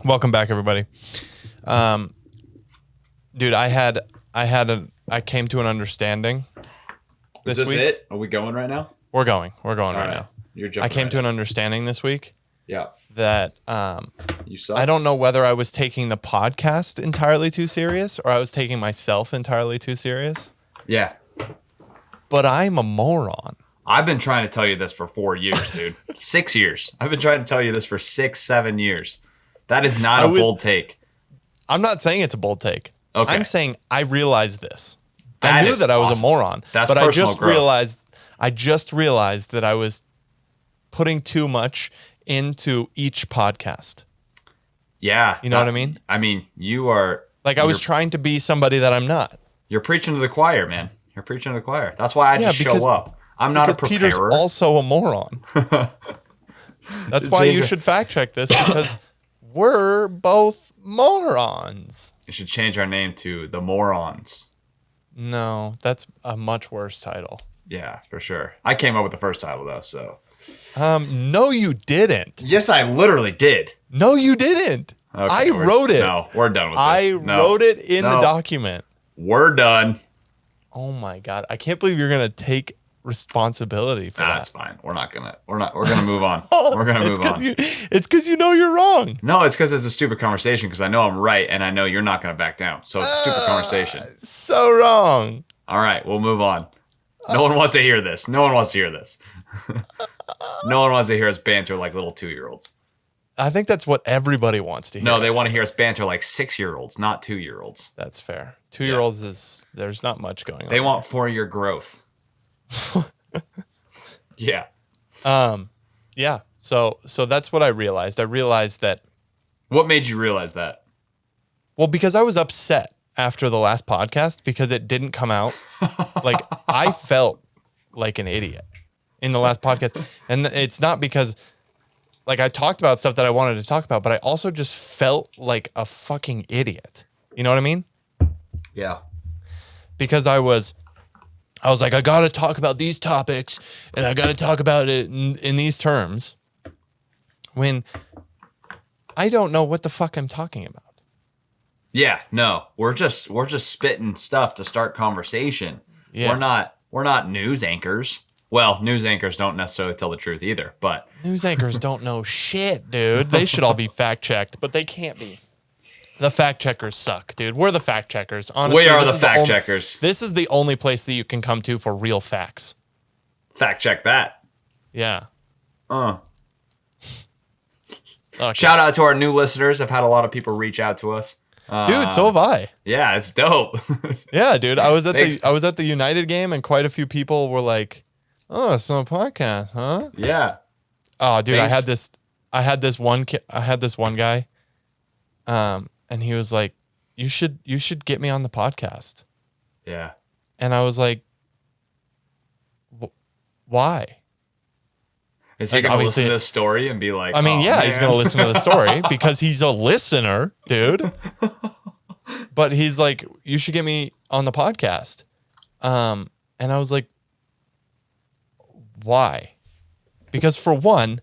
Welcome back, everybody. Dude, I came to an understanding Is this this week. it? Are we going right now? We're going All right now. You're jumping. I came right to in. an understanding this week Yeah. that You suck. I don't know whether I was taking the podcast entirely too serious or I was taking myself entirely too serious, Yeah. but I'm a moron. I've been trying to tell you this for 4 years, dude. 6 years. I've been trying to tell you this for 6, 7 years. That is not a bold take. I'm not saying it's a bold take. Okay. I'm saying I realized this. That I knew is that I was awesome. a moron, That's but I personal just growth. realized that I was putting too much into each podcast. Yeah. You know what I mean? I mean, you are Like I was trying to be somebody that I'm not. you're preaching to the choir, man. You're preaching to the choir. That's why I just show up. I'm not a Because preparer. Peter's also a moron. That's why you should fact check this because we're both morons. You should change our name to the Morons. No, that's a much worse title. Yeah, for sure. I came up with the first title though, so. No, you didn't. Yes, I literally did. No, you didn't. Okay, I wrote it. No, we're done with this. I wrote it in the document. We're done. Oh my God. I can't believe you're going to take responsibility for that. That's fine. We're gonna move on. We're gonna move on. It's because you know you're wrong. No, it's because it's a stupid conversation because I know I'm right and I know you're not gonna back down. So it's a stupid conversation. So wrong. All right, we'll move on. No one wants to hear this. No one wants to hear this. No one wants to hear us banter like little 2-year-olds. I think that's what everybody wants to hear. No, they want to hear us banter like 6-year-olds, not 2-year-olds. That's fair. 2-year-olds there's not much going on. They want 4-year growth. Yeah. Yeah. So that's what I realized. I realized that, What made you realize that? well, because I was upset after the last podcast because it didn't come out. Like I felt like an idiot in the last podcast. And it's not because like I talked about stuff that I wanted to talk about, but I also just felt like a fucking idiot. You know what I mean? Yeah. Because I was like, I got to talk about these topics and I got to talk about it in these terms when I don't know what the fuck I'm talking about. Yeah, no. We're just spitting stuff to start conversation. Yeah. We're not news anchors. Well, news anchors don't necessarily tell the truth either, but News anchors don't know shit, dude. They should all be fact checked, but they can't be. The fact checkers suck, dude. We're the fact checkers. Honestly, we are this the is fact checkers. This is the only place that you can come to for real facts. Fact check that. Yeah. Okay. Shout Shout out to our new listeners. I've had a lot of people reach out to us. dude, so have I. Yeah, it's dope. Yeah, dude. I was at Thanks. the United game and quite a few people were like, "Oh, it's a podcast, huh?" Yeah. Oh, dude, Thanks. I had this one guy and he was like, "You should get me on the podcast." Yeah. And I was like, "Why?" Is he Like, going to obviously- listen to this story and be like, I mean, oh, yeah, he's man. going to listen to the story because he's a listener, dude. But he's like, "You should get me on the podcast." And I was like, "Why?" Because for one,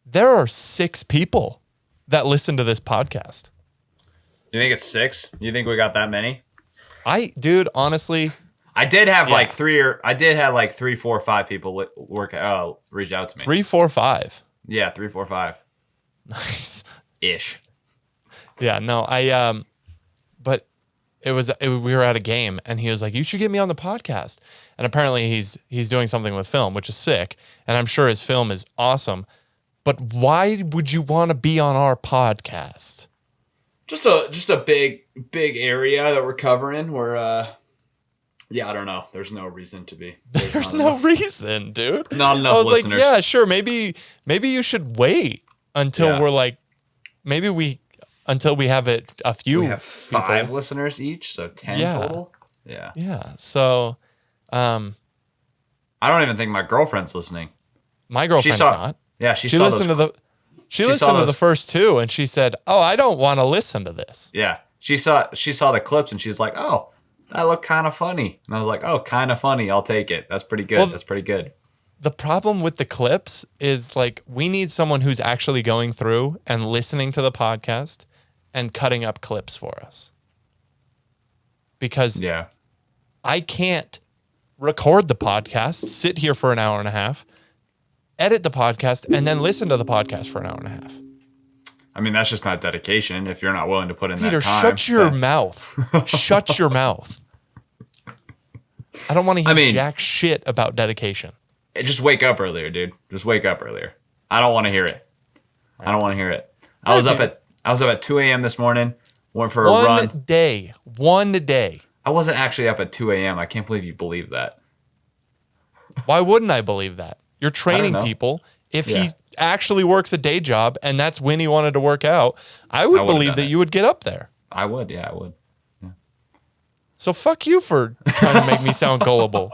there are 6 people that listen to this podcast. You think it's 6? You think we got that many? Dude, honestly, I did have Yeah. like 3, 4, 5 people reach out to me. 3, 4, 5. Yeah, 3, 4, 5 Nice. ish. Yeah, no, but we were at a game and he was like, "You should get me on the podcast." And apparently he's doing something with film, which is sick. And I'm sure his film is awesome. But why would you want to be on our podcast? Just a big area that we're covering. We're yeah, I don't know. There's no reason to be. There's not no enough- reason, dude. Not enough I was listeners. like, yeah, sure. Maybe you should wait until Yeah. we're like, until we have a few. We have 5 people. listeners each, so 10 Yeah. total. Yeah. Yeah. So, I don't even think my girlfriend's listening. my girlfriend's not. Yeah, She listened to the. She listened to the first 2, and she said, "Oh, I don't want to listen to this." Yeah, she saw the clips and she's like, "Oh, that looked kind of funny." And I was like, "Oh, kind of funny. I'll take it. That's pretty good. Well, That's pretty good." the problem with the clips is like we need someone who's actually going through and listening to the podcast and cutting up clips for us. Because I can't record the podcast, sit here for an hour and a half, edit the podcast, and then listen to the podcast for an hour and a half. I mean, that's just not dedication if you're not willing to put in Peter, that time. shut your mouth. Shut your mouth. I don't want to hear jack shit about dedication. Just wake up earlier, dude. Just wake up earlier. I don't want to hear it. I don't want to hear it. I was up at 2 a.m. this morning. Went for a run. One day. I wasn't actually up at 2 a.m. I can't believe you believe that. Why wouldn't I believe that? You're training people. If he actually works a day job and that's when he wanted to work out, I would believe that you would get up there. I would. Yeah, I would. Yeah. So fuck you for trying to make me sound gullible.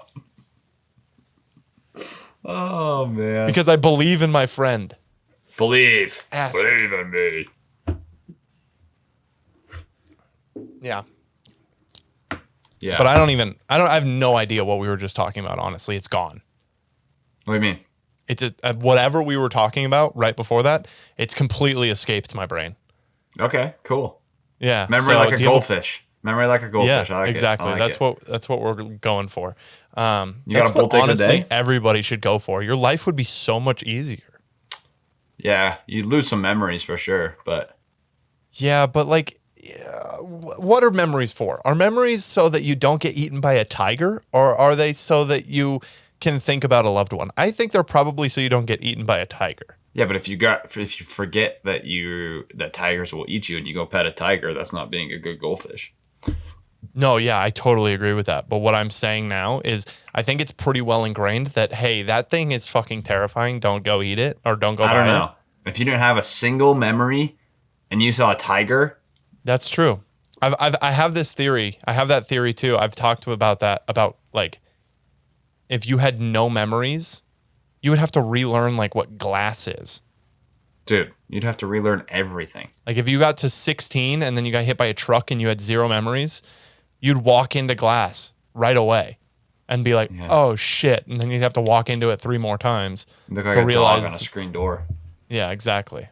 Oh, man. Because I believe in my friend. Believe in me. Yeah. Yeah. But I have no idea what we were just talking about, honestly. It's gone. What do you mean? It's whatever we were talking about right before that, it's completely escaped my brain. Okay, cool. Yeah. Memory like a goldfish. Memory like a goldfish. Yeah, I like exactly. It. That's what we're going for. You got a bolt take a day? Everybody should go for. Your life would be so much easier. Yeah, you'd lose some memories for sure, but... Yeah, but like... what are memories for? Are memories so that you don't get eaten by a tiger, or are they so that you can think about a loved one? I think they're probably so you don't get eaten by a tiger. Yeah, but if you forget that tigers will eat you and you go pet a tiger, that's not being a good goldfish. No, yeah, I totally agree with that. But what I'm saying now is I think it's pretty well ingrained that, hey, that thing is fucking terrifying. Don't go eat it or don't go buy it. I don't know. If you didn't have a single memory and you saw a tiger... That's true. I have this theory. I have that theory too. I've talked about that, about like if you had no memories, you would have to relearn like what glass is. Dude, you'd have to relearn everything. Like if you got to 16 and then you got hit by a truck and you had zero memories, you'd walk into glass right away and be like, oh shit. And then you'd have to walk into it 3 more times Look like to realize dog on a screen door. Yeah, exactly.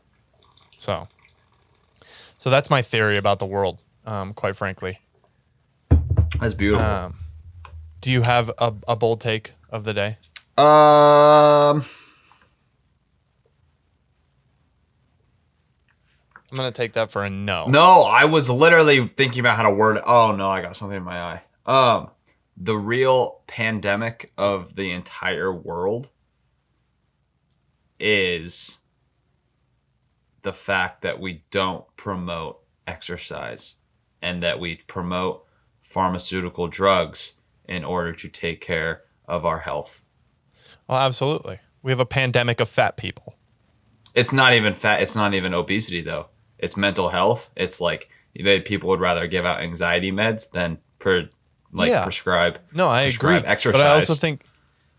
So that's my theory about the world, quite frankly. That's beautiful. Do you have a bold take of the day? I'm going to take that for a no. No, I was literally thinking about how to word it. Oh, no, I got something in my eye. The real pandemic of the entire world is the fact that we don't promote exercise and that we promote pharmaceutical drugs in order to take care of our health. Well, absolutely. We have a pandemic of fat people. It's not even fat. It's not even obesity, though. It's mental health. It's like people would rather give out anxiety meds than prescribe. No, I agree. Exercise. But I also think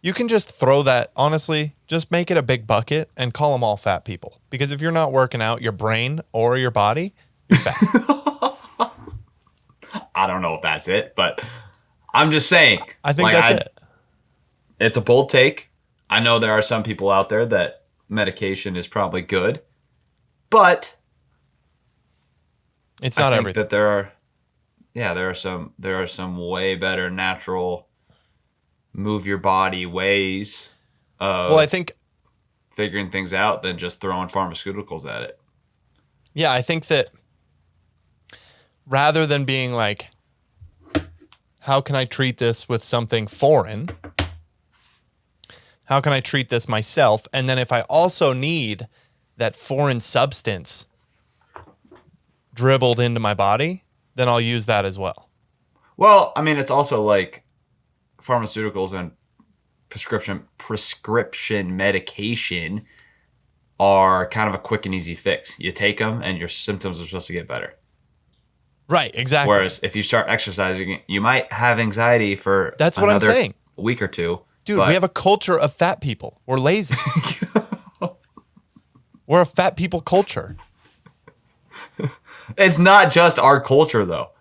you can just throw that, honestly, just make it a big bucket and call them all fat people. Because if you're not working out your brain or your body, you're fat. I don't know if that's it, but I'm just saying. I think that's it. It's a bold take. I know there are some people out there that medication is probably good, but it's not everything. That there are some way better natural move your body ways of I think figuring things out than just throwing pharmaceuticals at it. Yeah, I think that rather than being like, how can I treat this with something foreign? How can I treat this myself? And then if I also need that foreign substance dribbled into my body, then I'll use that as well. Well, I mean, it's also like pharmaceuticals and prescription medication are kind of a quick and easy fix. You take them and your symptoms are supposed to get better. Right, exactly. Whereas if you start exercising, you might have anxiety for That's what I'm saying. A week or two. Dude, we have a culture of fat people. We're lazy. We're a fat people culture. It's not just our culture, though.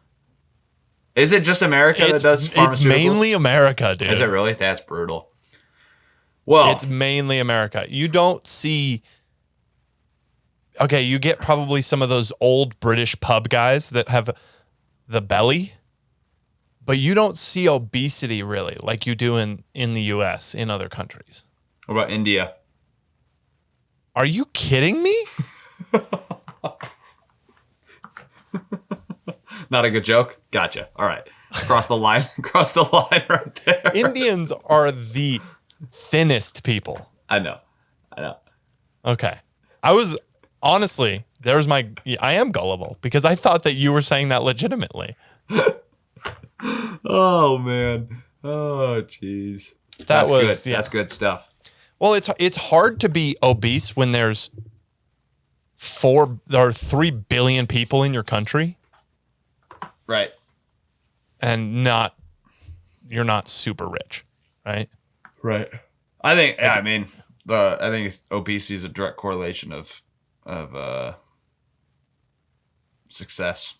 Is it just America that does pharmaceuticals? It's mainly America, dude. Is it really? That's brutal. Well, It's mainly America. You don't see. Okay, you get probably some of those old British pub guys that have the belly, but you don't see obesity really like you do in the US, in other countries. what about India? Are you kidding me? Not a good joke? Gotcha. All right. Cross the line. Cross the line right there. Indians are the thinnest people. I know. Okay. I was honestly, I am gullible because I thought that you were saying that legitimately. Oh, man. Oh, jeez. That's was good. Yeah. That's good stuff. Well, it's hard to be obese when there's 3 billion people in your country. Right. And you're not super rich, right? Right. I think obesity is a direct correlation of success.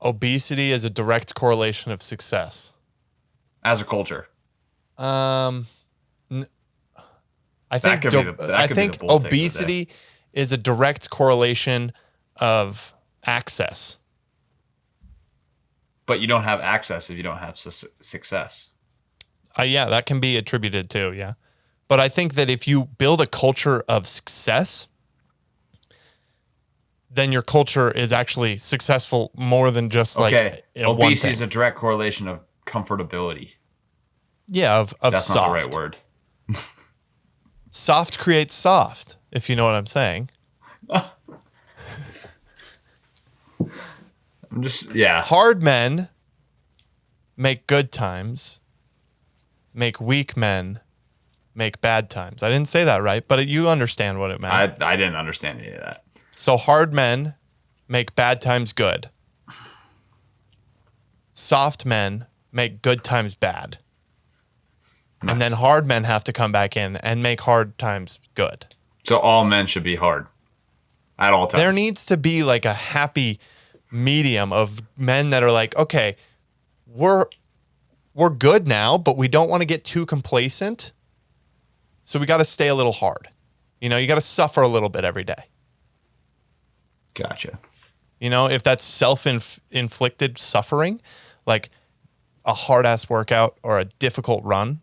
Obesity is a direct correlation of success as a culture. I think obesity is a direct correlation of access. But you don't have access if you don't have success. Yeah, that can be attributed to, yeah. But I think that if you build a culture of success, then your culture is actually successful more than just obesity is a direct correlation of comfortability. Yeah, of That's soft. not the right word. Soft creates soft, if you know what I'm saying. Hard men make good times, make weak men make bad times. I didn't say that right, but you understand what it meant. I didn't understand any of that. So hard men make bad times good. Soft men make good times bad. Nice. And then hard men have to come back in and make hard times good. So all men should be hard at all times. There needs to be like a happy medium of men that are like, okay, we're good now, but we don't want to get too complacent. So we got to stay a little hard. You got to suffer a little bit every day. Gotcha. If that's self-inflicted suffering, like a hard-ass workout or a difficult run,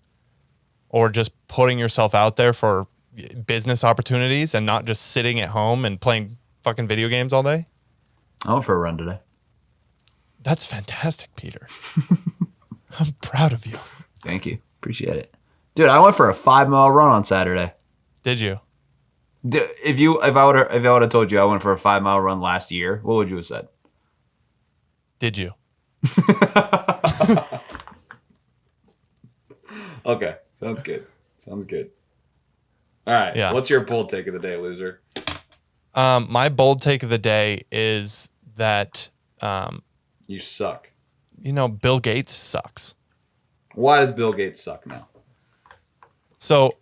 or just putting yourself out there for business opportunities and not just sitting at home and playing fucking video games all day. I went for a run today. That's fantastic, Peter. I'm proud of you. Thank you. Appreciate it. Dude, I went for a 5-mile run on Saturday. Did you? If I would have told you I went for a 5-mile run last year, what would you have said? Did you? Okay. Sounds good. All right. Yeah. What's your bold take of the day, loser? My bold take of the day is that you suck. Bill Gates sucks. Why does Bill Gates suck now? So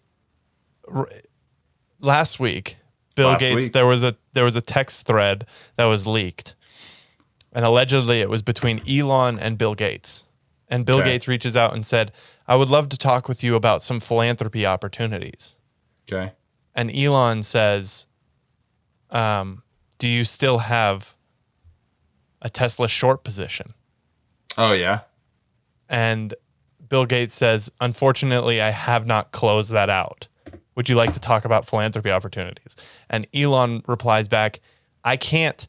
last week, Bill Gates, there was a text thread that was leaked. And allegedly it was between Elon and Bill Gates. And Bill Gates reaches out and said, I would love to talk with you about some philanthropy opportunities. Okay. And Elon says, do you still have a Tesla short position? Oh, yeah. And Bill Gates says, unfortunately, I have not closed that out. Would you like to talk about philanthropy opportunities? And Elon replies back, I can't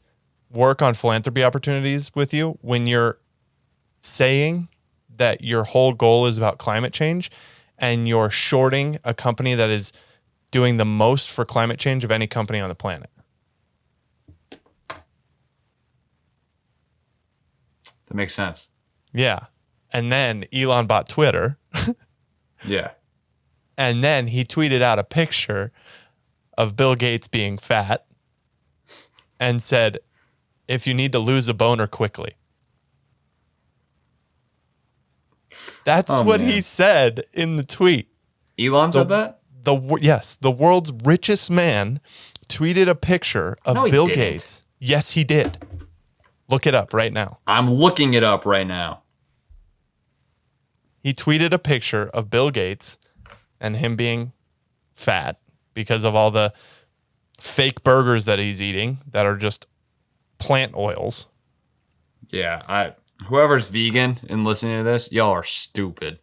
work on philanthropy opportunities with you when you're saying that your whole goal is about climate change and you're shorting a company that is doing the most for climate change of any company on the planet. That makes sense. Yeah. And then Elon bought Twitter. Yeah. And then he tweeted out a picture of Bill Gates being fat and said, if you need to lose a boner quickly. That's what he said in the tweet. Elon said that? Yes. The world's richest man tweeted a picture of Bill Gates. Yes, he did. Look it up right now. I'm looking it up right now. He tweeted a picture of Bill Gates and him being fat because of all the fake burgers that he's eating that are just plant oils. Yeah, whoever's vegan and listening to this, y'all are stupid.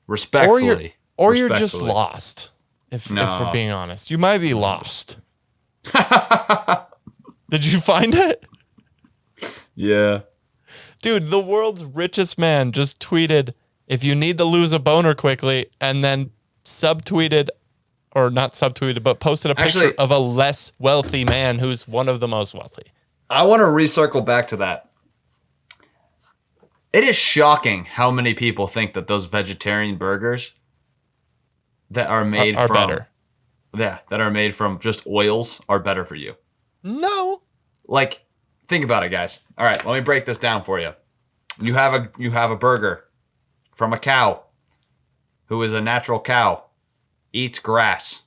Respectfully. Or you're just lost. If we're being honest, you might be lost. Did you find it? Yeah. Dude, the world's richest man just tweeted, if you need to lose a boner quickly, and then subtweeted, or not subtweeted, but posted a picture of a less wealthy man who's one of the most wealthy. I want to recircle back to that. It is shocking how many people think that those vegetarian burgers that are made are from better. Yeah, that are made from just oils are better for you. No. Like, think about it, guys. All right, let me break this down for you. You have a burger from a cow who is a natural cow, eats grass.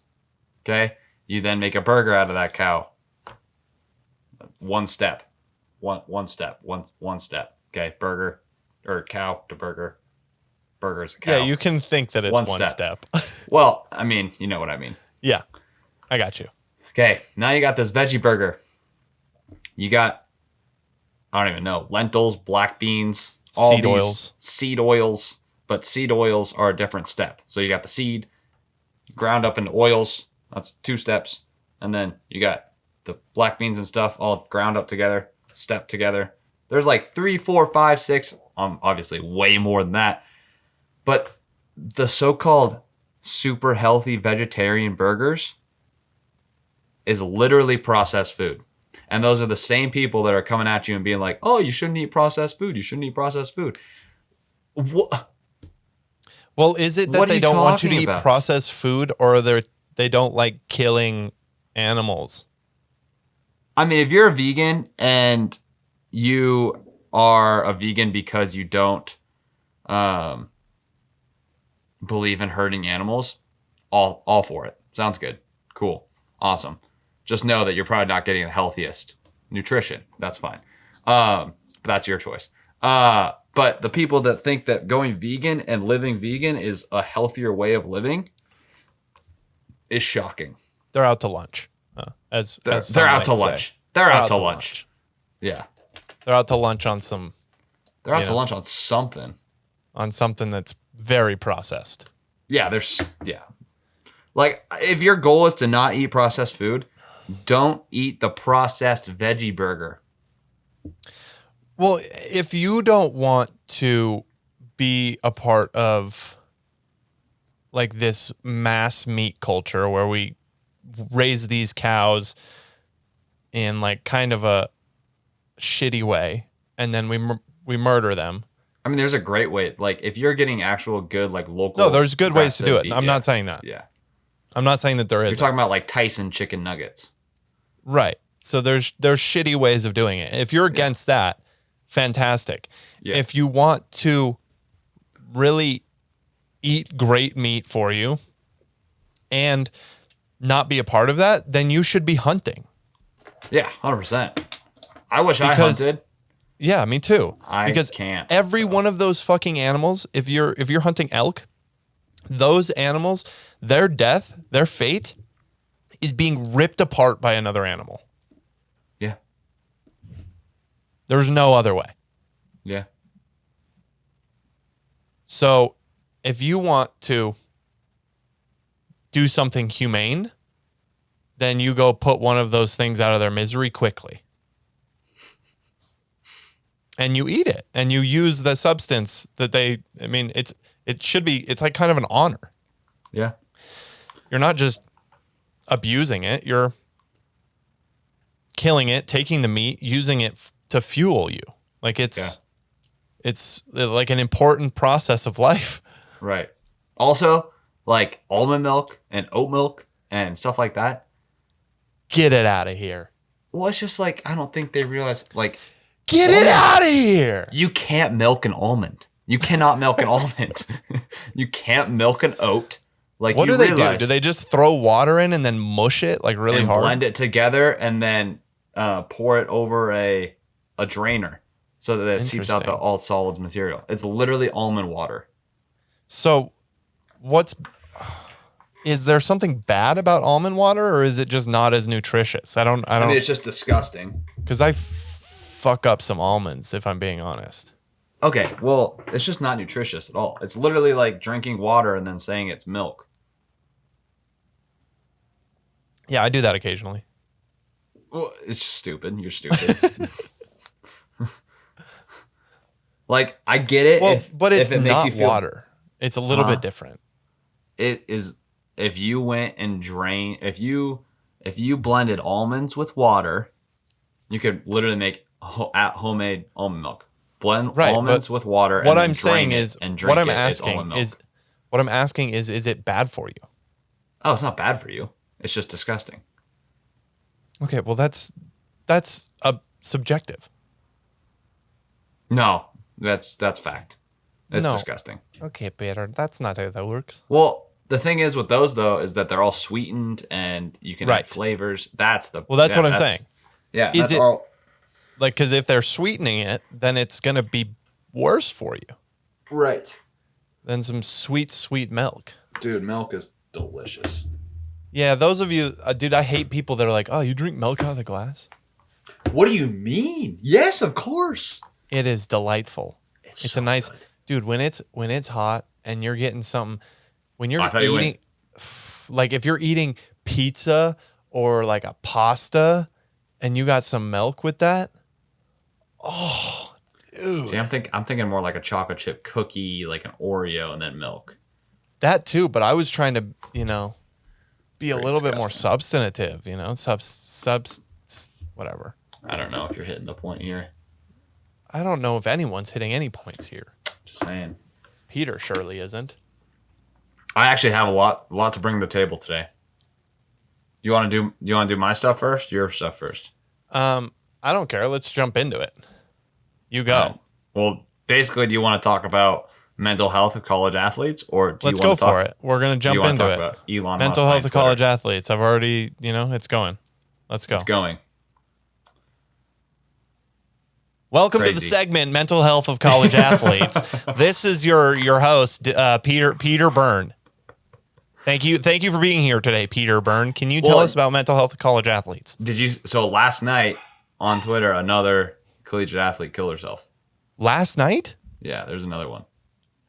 Okay? You then make a burger out of that cow. One step. One step. Okay, burger or cow to burger. Burger's a cow. Yeah, you can think that it's one step. Well, I mean, you know what I mean. Yeah, I got you. Okay, now you got this veggie burger. You got, I don't even know, lentils, black beans, all seed oils. Seed oils, but seed oils are a different step. So you got the seed ground up into oils. That's 2 steps. And then you got the black beans and stuff all ground up together, step together. There's like 3, 4, 5, 6, obviously way more than that. But the so-called super healthy vegetarian burgers is literally processed food. And those are the same people that are coming at you and being like, oh, you shouldn't eat processed food. You shouldn't eat processed food. What? Well, is it that they don't want you to eat processed food, or they don't like killing animals? I mean, if you're a vegan and you are a vegan because you don't believe in hurting animals, all for it. Sounds good. Cool. Awesome. Just know that you're probably not getting the healthiest nutrition. That's fine. That's your choice. But the people that think that going vegan and living vegan is a healthier way of living is shocking. They're out to lunch. They're out to lunch. They're out to lunch. Yeah. They're out to lunch on some. They're out to lunch on something. On something that's very processed. Yeah, like, if your goal is to not eat processed food, don't eat the processed veggie burger. Well, if you don't want to be a part of like this mass meat culture where we raise these cows in like kind of a shitty way and then we murder them. I mean, there's a great way. Like, if you're getting actual good, like, local. No, there's good ways to do it. I'm not saying that. Yeah. I'm not saying that there is. You're talking about like Tyson chicken nuggets. Right. So there's shitty ways of doing it. If you're against that, fantastic. Yeah. If you want to really eat great meat for you and not be a part of that, then you should be hunting. Yeah, 100%. I wish I hunted. Yeah, me too. Because can't. Every one of those fucking animals, if you're hunting elk, those animals, their death, their fate is being ripped apart by another animal. Yeah. There's no other way. Yeah. So if you want to do something humane, then you go put one of those things out of their misery quickly. And you eat it and you use the substance that it's like kind of an honor. Yeah. You're not just abusing it. You're killing it, taking the meat, using it to fuel you. Like it's like an important process of life. Right. Also, like almond milk and oat milk and stuff like that. Get it out of here. Well, it's just like, I don't think they realize, like, get it out of here. You can't milk an almond. You cannot milk an almond. You can't milk an oat. Like, what do they do? Do they just throw water in and then mush it like really hard? Blend it together and then pour it over a drainer so that it seeps out the all solids material. It's literally almond water. So is there something bad about almond water, or is it just not as nutritious? I mean, it's just disgusting. Because I fuck up some almonds, if I'm being honest. Okay, well, it's just not nutritious at all. It's literally like drinking water and then saying it's milk. Yeah, I do that occasionally. Well, it's stupid. You're stupid. Like, I get it. Well, but it's if it makes not you feel, water. It's a little bit different. It is. If you went and if you blended almonds with water, you could literally make homemade almond milk. Blend almonds with water. What and I'm saying is, what I'm asking is it bad for you? Oh, it's not bad for you. It's just disgusting. Okay, well that's subjective. No, that's fact. It's disgusting. Okay, Peter, that's not how that works. Well, the thing is with those though is that they're all sweetened and you can add flavors. That's what I'm saying. Yeah, is it all like, because if they're sweetening it, then it's gonna be worse for you. Right. Than some sweet milk. Dude, milk is delicious. Yeah, those of you, dude, I hate people that are like, oh, you drink milk out of the glass? What do you mean? Yes, of course. It is delightful. It's so a nice, good. Dude, when it's hot and you're getting something, when you're eating, like if you're eating pizza or like a pasta and you got some milk with that, oh, dude. See, I'm thinking more like a chocolate chip cookie, like an Oreo, and then milk. That too, but I was trying to, be a little bit more substantive, whatever. I don't know if you're hitting the point here. I don't know if anyone's hitting any points here. Just saying. Peter surely isn't. I actually have a lot to bring to the table today. You want to do my stuff first? Your stuff first? I don't care. Let's jump into it. You go. Well, basically, do you want to talk about mental health of college athletes, or let's go for it? We're gonna jump into it. About Elon mental health of college athletes. I've already, it's going. Let's go. It's going. Welcome to the segment, Mental Health of College Athletes. This is your host, Peter Byrne. Thank you for being here today, Peter Byrne. Can you tell us about mental health of college athletes? So last night on Twitter, another collegiate athlete killed herself. Last night? Yeah, there's another one.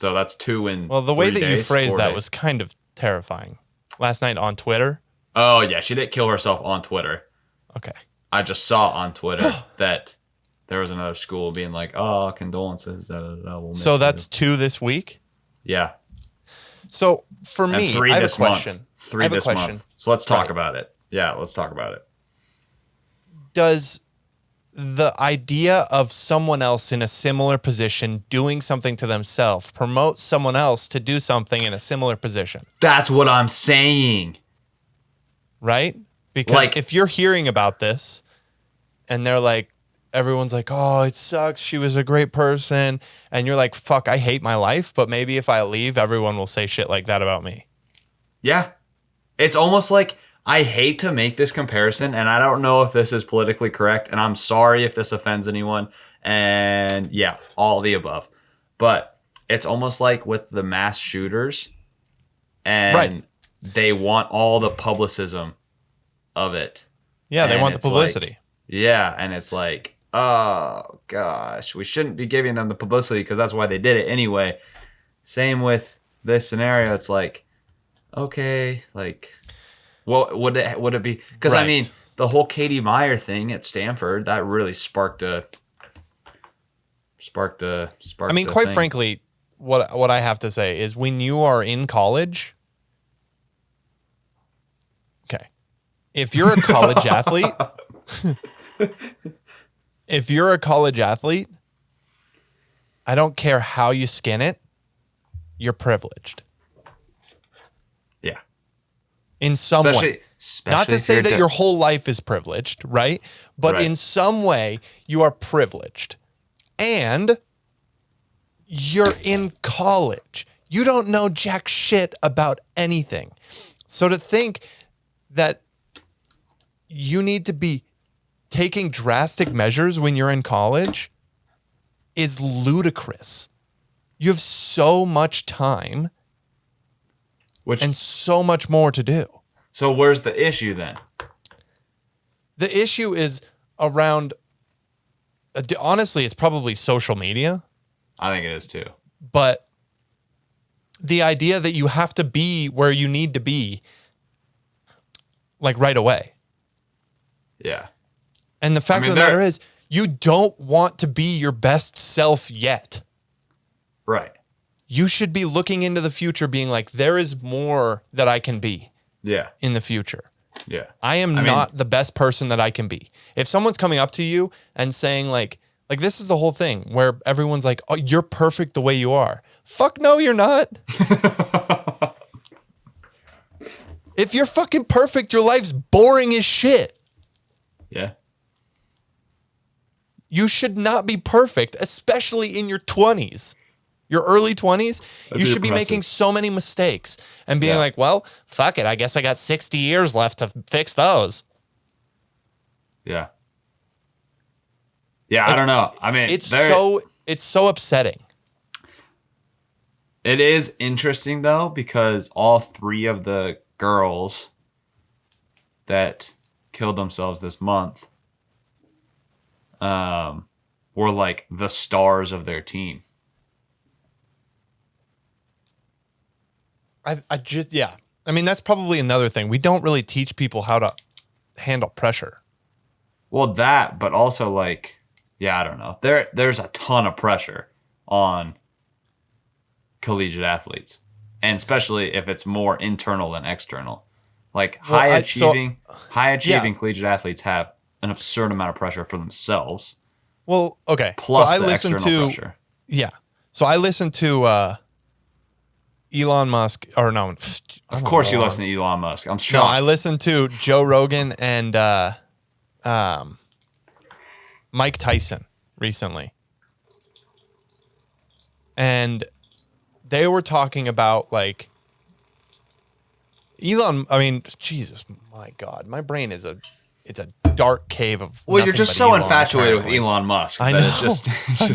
So that's 2 in. Well, the way that you phrased that was kind of terrifying. Last night on Twitter? Oh, yeah. She didn't kill herself on Twitter. Okay. I just saw on Twitter that there was another school being like, oh, condolences. So that's 2 this week? Yeah. So for me, I have a question. Month. 3 this month. So let's talk about it. Yeah, let's talk about it. Does the idea of someone else in a similar position doing something to themselves promote someone else to do something in a similar position? That's what I'm saying. Right? Because if you're hearing about this and they're like, everyone's like, oh, it sucks. She was a great person. And you're like, fuck, I hate my life. But maybe if I leave, everyone will say shit like that about me. Yeah. It's almost like, I hate to make this comparison, and I don't know if this is politically correct, and I'm sorry if this offends anyone, and yeah, all the above. But it's almost like with the mass shooters, and they want all the publicism of it. Yeah, they want the publicity. And it's like, oh, gosh, we shouldn't be giving them the publicity because that's why they did it anyway. Same with this scenario. It's like, okay, like... Well, would it be? Because I mean, the whole Katie Meyer thing at Stanford that really sparked a. I mean, quite frankly, what I have to say is when you are in college. Okay, if you're a college athlete, I don't care how you skin it, you're privileged. In some way. Not to say that your whole life is privileged, right? But in some way, you are privileged. And you're in college. You don't know jack shit about anything. So to think that you need to be taking drastic measures when you're in college is ludicrous. You have so much time and so much more to do. So where's the issue then? The issue is around, honestly, it's probably social media. I think it is too. But the idea that you have to be where you need to be, like right away. Yeah. And the fact of the matter is, you don't want to be your best self yet. Right. You should be looking into the future being like, there is more that I can be in the future. Yeah. I am not the best person that I can be. If someone's coming up to you and saying like this is the whole thing where everyone's like, oh, you're perfect the way you are. Fuck no, you're not. If you're fucking perfect, your life's boring as shit. Yeah. You should not be perfect, especially in your 20s. Your early 20s, you should be making so many mistakes and being like, well, fuck it. I guess I got 60 years left to fix those. Yeah. Yeah, like, I don't know. I mean, it's so upsetting. It is interesting though, because all three of the girls that killed themselves this month were like the stars of their team. I mean, that's probably another thing. We don't really teach people how to handle pressure. Well, that, but also like, I don't know. There's a ton of pressure on collegiate athletes, and especially if it's more internal than external. Like high achieving collegiate athletes have an absurd amount of pressure for themselves. Well, okay. Plus the external pressure. Yeah. So I listened to Elon Musk, or no. Of course you listen to Elon Musk. I'm shocked. No, I listened to Joe Rogan and Mike Tyson recently. And they were talking about like Elon, I mean, Jesus, my God, my brain is it's a dark cave of. Well, you're just so Elon, infatuated apparently. With Elon Musk. I know. It's just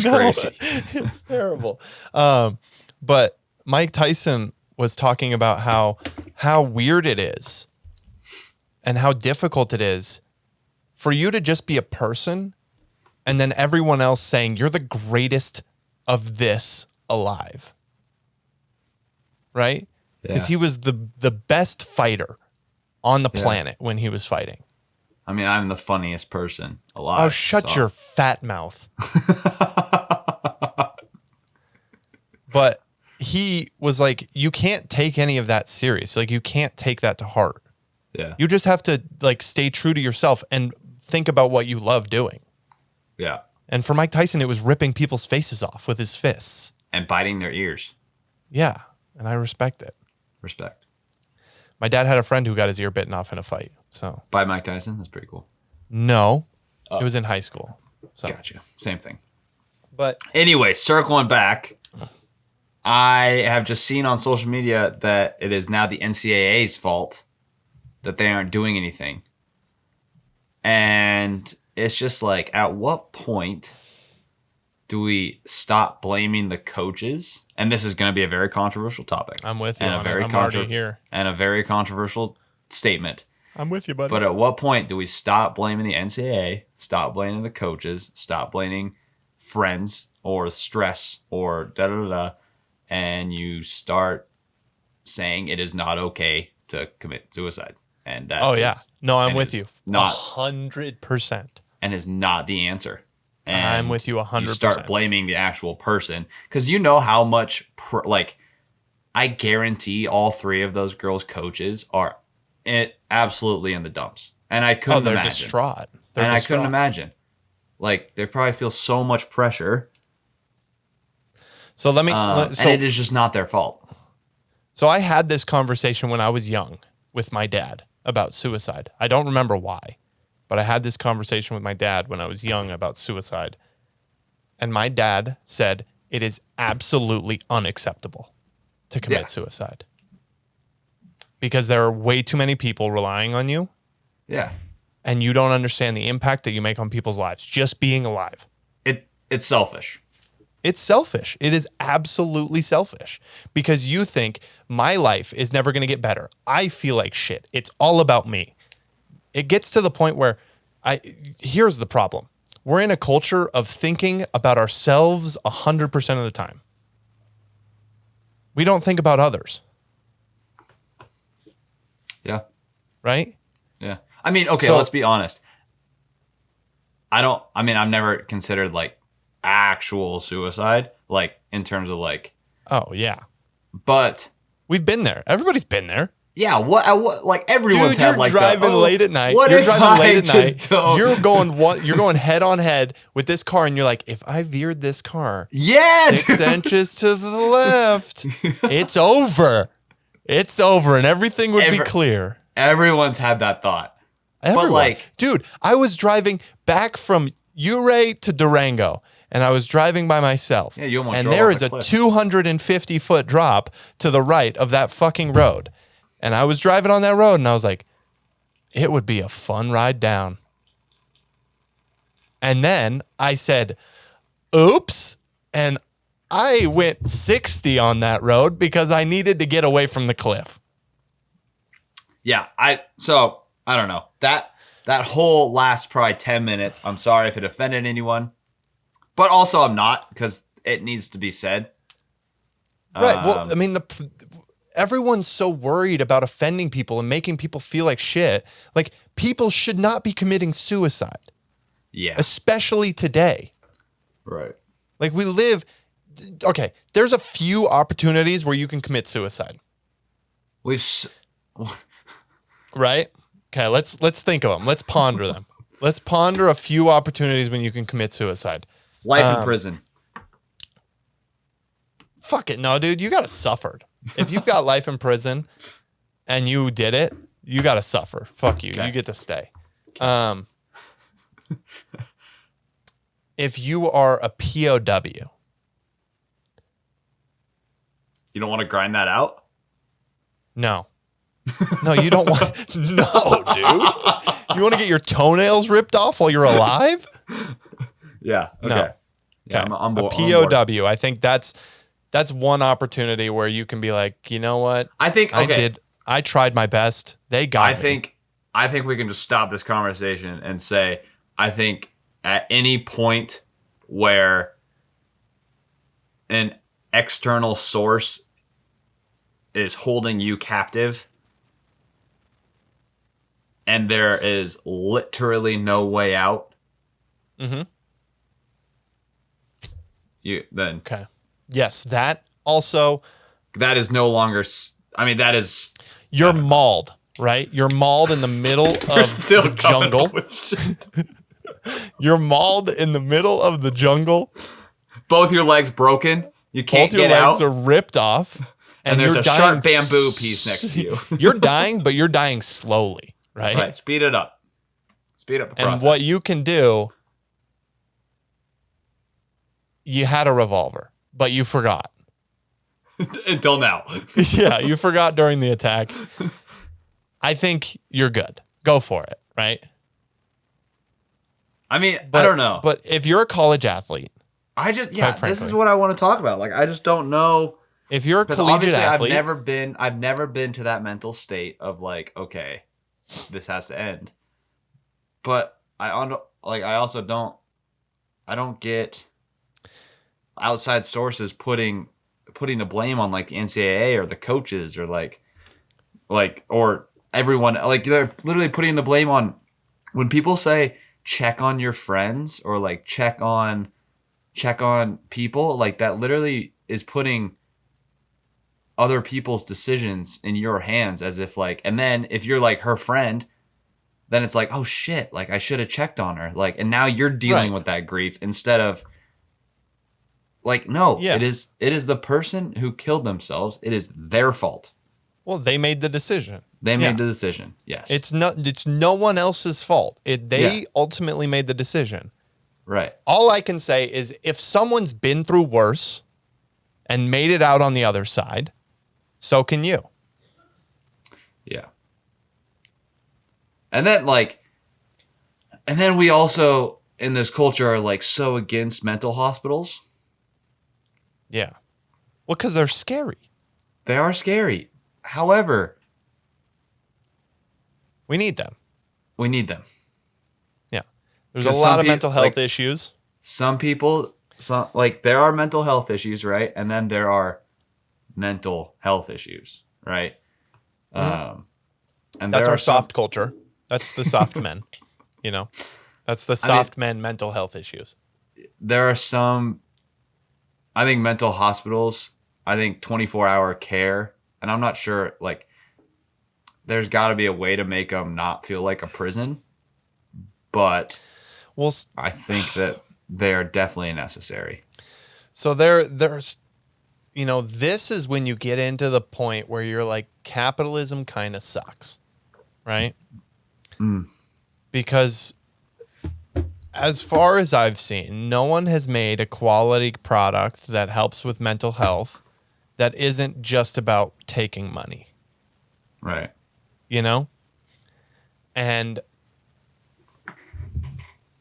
crazy. It's terrible. But Mike Tyson was talking about how weird it is and how difficult it is for you to just be a person and then everyone else saying you're the greatest of this alive. Right? Because he was the best fighter on the planet when he was fighting. I mean, I'm the funniest person alive. Oh, shut your fat mouth. But he was like, you can't take any of that serious. Like, you can't take that to heart. Yeah. You just have to, like, stay true to yourself and think about what you love doing. Yeah. And for Mike Tyson, it was ripping people's faces off with his fists. And biting their ears. Yeah. And I respect it. Respect. My dad had a friend who got his ear bitten off in a fight. So by Mike Tyson? That's pretty cool. No. It was in high school. So. Gotcha. Same thing. But anyway, circling back, I have just seen on social media that it is now the NCAA's fault that they aren't doing anything. And it's just like, at what point do we stop blaming the coaches? And this is going to be a very controversial topic. I'm with you. And I'm already here. And a very controversial statement. I'm with you, buddy. But at what point do we stop blaming the NCAA, stop blaming the coaches, stop blaming friends or stress or da-da-da-da, and you start saying it is not okay to commit suicide? And that no, I'm with you. Not 100%. And is not the answer. And I'm with you 100%. You start blaming the actual person because you know how much I guarantee all three of those girls' coaches are absolutely in the dumps, and I couldn't. They're imagine. Distraught. I couldn't imagine. Like, they probably feel so much pressure. So let me. And it is just not their fault. So I had this conversation when I was young with my dad about suicide. I don't remember why, but I had this conversation with my dad when I was young about suicide. And my dad said it is absolutely unacceptable to commit suicide. Because there are way too many people relying on you. Yeah. And you don't understand the impact that you make on people's lives. Just being alive. It's selfish. It's selfish. It is absolutely selfish because you think my life is never going to get better. I feel like shit. It's all about me. It gets to the point where here's the problem. We're in a culture of thinking about ourselves 100% of the time. We don't think about others. Yeah. Right? Yeah. I mean, okay, let's be honest. I've never considered like actual suicide, like in terms of like. Oh, yeah. But. We've been there. Everybody's been there. Yeah, what like everyone's had like driving late at night. What You're if driving late at night. Don't? You're going head on head with this car, and you're like, if I veered this car 6 inches to the left, it's over. It's over, and everything would be clear. Everyone's had that thought. Everyone. But like, dude, I was driving back from Ouray to Durango, and I was driving by myself. Yeah, you almost and drove there off is the a cliff. 250-foot drop to the right of that fucking road. And I was driving on that road, and I was like, it would be a fun ride down. And then I said, oops, and I went 60 on that road because I needed to get away from the cliff. Yeah, I don't know. That whole last probably 10 minutes, I'm sorry if it offended anyone. But also I'm not, because it needs to be said. Right. Well, I mean, everyone's so worried about offending people and making people feel like shit. Like, people should not be committing suicide. Yeah. Especially today. Right. Like, we live... Okay, there's a few opportunities where you can commit suicide. Right? Okay, let's think of them. Let's ponder them. Let's ponder a few opportunities when you can commit suicide. Life in prison. Fuck it. No, dude, you got to suffer. If you've got life in prison and you did it, you got to suffer. Fuck you. Okay. You get to stay. If you are a POW. You don't want to grind that out? No. No, you don't want... No, dude. You want to get your toenails ripped off while you're alive? Yeah. Okay. No. Yeah, okay. I'm a POW. I think that's one opportunity where you can be like, you know what? I think I tried my best. They got me. I think we can just stop this conversation and say, I think at any point where an external source is holding you captive and there is literally no way out, then okay. Yes, that also... That is no longer... I mean, that is... You're mauled, right? You're mauled in the middle of the jungle. You're mauled in the middle of the jungle. Both your legs broken. You can't get out. Both your legs are ripped off. And there's a sharp bamboo piece next to you. You're dying, but you're dying slowly, right? Right. Speed it up. Speed up the process. And what you can do... You had a revolver, but you forgot. Until now. Yeah, you forgot during the attack. I think you're good. Go for it, right? I mean, I don't know. But if you're a college athlete... this is what I want to talk about. Like, I just don't know. If you're a collegiate athlete... I've never been to that mental state of like, okay, this has to end. But I don't get outside sources putting the blame on like the NCAA or the coaches or like or everyone. Like, they're literally putting the blame on when people say check on your friends or like check on people. Like, that literally is putting other people's decisions in your hands, as if like, and then if you're like her friend, then it's like, oh shit, like I should have checked on her. Like, and now you're dealing with that grief instead of like, no, it is the person who killed themselves. It is their fault. Well, they made the decision. They made the decision. Yes. It's no one else's fault. They ultimately made the decision. Right. All I can say is if someone's been through worse and made it out on the other side, so can you. Yeah. And then we also in this culture are like so against mental hospitals. Yeah. Well, because they're scary. They are scary. However, we need them. We need them. Yeah. There's a lot of mental health issues. Some people, there are mental health issues, right? And then there are mental health issues, right? And that's our soft culture. That's the soft men, That's the soft men mental health issues. There are some, I think, mental hospitals, 24-hour care, and I'm not sure, there's got to be a way to make them not feel like a prison, but I think that they are definitely necessary. So there's, this is when you get into the point where you're like, capitalism kind of sucks, right? Because as far as I've seen, no one has made a quality product that helps with mental health that isn't just about taking money. Right. And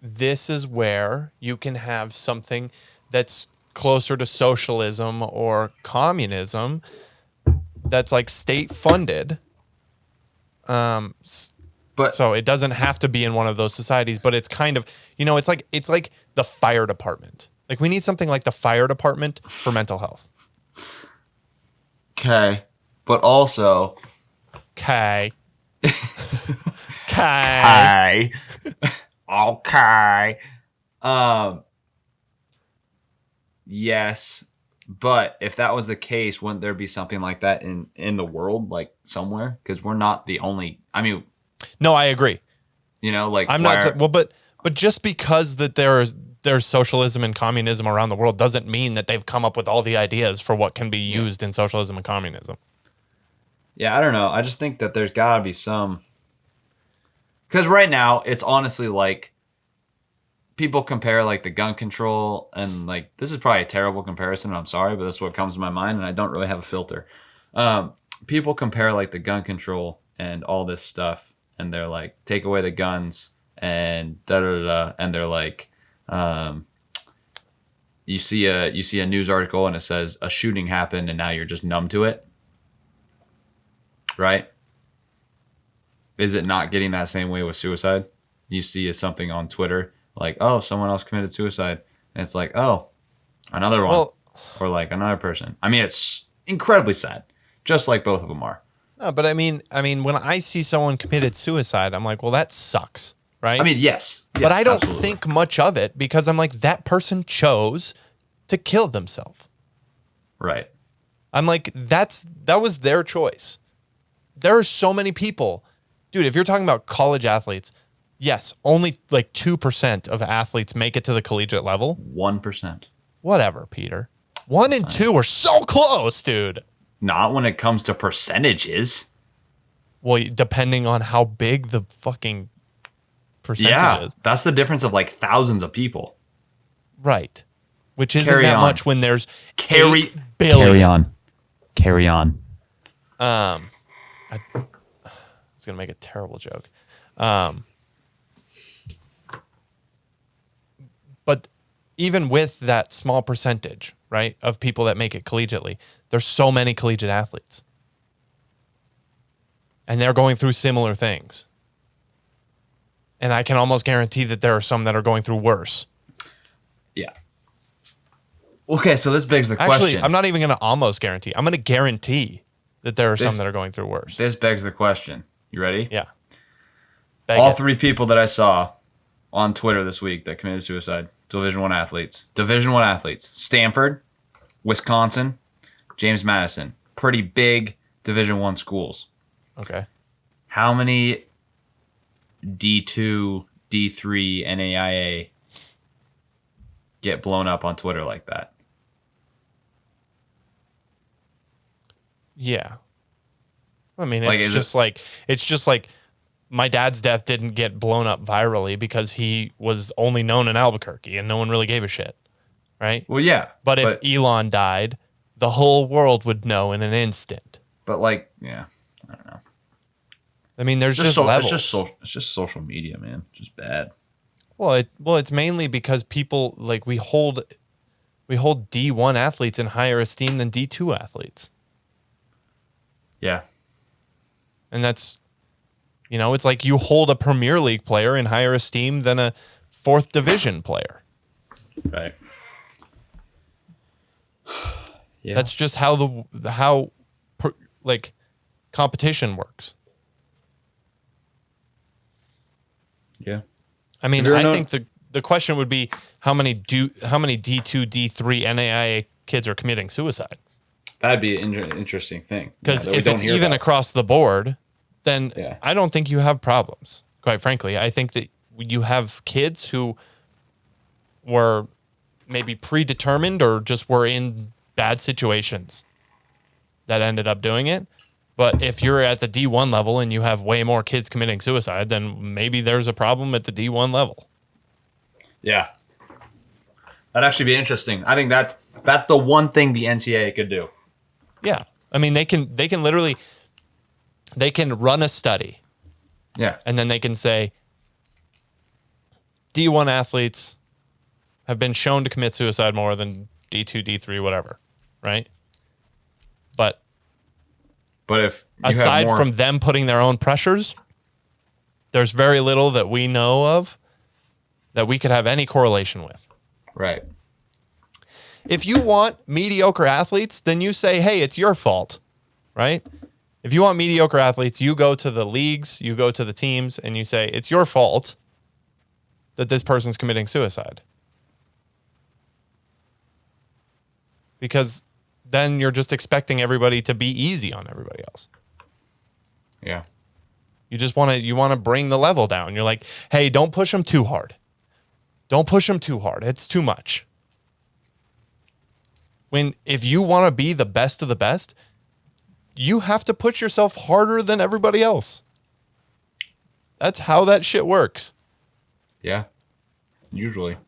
this is where you can have something that's closer to socialism or communism that's like state funded. But so it doesn't have to be in one of those societies, but it's kind of, it's like the fire department. Like we need something like the fire department for mental health. Okay. But also. Okay. Okay. Yes. But if that was the case, wouldn't there be something like that in the world, like somewhere? Because we're not the only. No, I agree. I'm not. But just because that there's socialism and communism around the world doesn't mean that they've come up with all the ideas for what can be used in socialism and communism. Yeah, I don't know. I just think that there's got to be some. Because right now, it's honestly like people compare the gun control and this is probably a terrible comparison. And I'm sorry, but this is what comes to my mind, and I don't really have a filter. People compare the gun control and all this stuff, and they're like, take away the guns and da da da, and they're like, you see a news article and it says a shooting happened, and now you're just numb to it, right? Is it not getting that same way with suicide? You see something on Twitter like, oh, someone else committed suicide, and it's like, oh, another one, or another person. It's incredibly sad, just like both of them are. No, but I mean, when I see someone committed suicide, I'm like, well, that sucks, right? Yes, but I don't think much of it because I'm like, that person chose to kill themselves. Right. I'm like, that was their choice. There are so many people, dude. If you're talking about college athletes, yes, only 2% of athletes make it to the collegiate level. 1%. Whatever, Peter. 1 and 2 are so close, dude. Not when it comes to percentages. Well, depending on how big the fucking percentage is. That's the difference of thousands of people. Right. Which isn't that much when there's 8 billion. Carry on. I was going to make a terrible joke. But even with that small percentage, right, of people that make it collegiately, there's so many collegiate athletes. And they're going through similar things. And I can almost guarantee that there are some that are going through worse. Yeah. Okay, so this begs the question. Actually, I'm not even going to almost guarantee. I'm going to guarantee that there are some that are going through worse. This begs the question. You ready? Yeah. All 3 people that I saw on Twitter this week that committed suicide, Division I athletes. Stanford, Wisconsin, James Madison. Pretty big Division I schools. Okay. How many D2, D3, NAIA get blown up on Twitter like that? Yeah. It's just like my dad's death didn't get blown up virally because he was only known in Albuquerque and no one really gave a shit. Right? Well, yeah. But if Elon died, the whole world would know in an instant. But I don't know. There's just levels. It's just social media, man. Just bad. Well, it's mainly because people we hold We hold D1 athletes in higher esteem than D2 athletes. Yeah. And that's, it's like you hold a Premier League player in higher esteem than a 4th division player. Right. Yeah. That's just how competition works. Yeah. I mean, I think the question would be how many D2, D3 NAIA kids are committing suicide? That'd be an interesting thing. Because if it's even across the board, then I don't think you have problems. Quite frankly, I think that you have kids who were maybe predetermined or just were in bad situations that ended up doing it. But if you're at the D1 level and you have way more kids committing suicide, then maybe there's a problem at the D1 level. Yeah. That'd actually be interesting. I think that's the one thing the NCAA could do. Yeah. I mean, they can literally, they can run a study. Yeah. And then they can say, D1 athletes have been shown to commit suicide more than D2, D3, whatever. Right? But if aside from them putting their own pressures, there's very little that we know of that we could have any correlation with. Right. If you want mediocre athletes, then you say, hey, it's your fault, right? If you want mediocre athletes, you go to the leagues, you go to the teams, and you say, it's your fault that this person's committing suicide. Because then you're just expecting everybody to be easy on everybody else. Yeah. You want to bring the level down. You're like, hey, don't push them too hard. Don't push them too hard. It's too much. If you want to be the best of the best, you have to push yourself harder than everybody else. That's how that shit works. Yeah. Usually.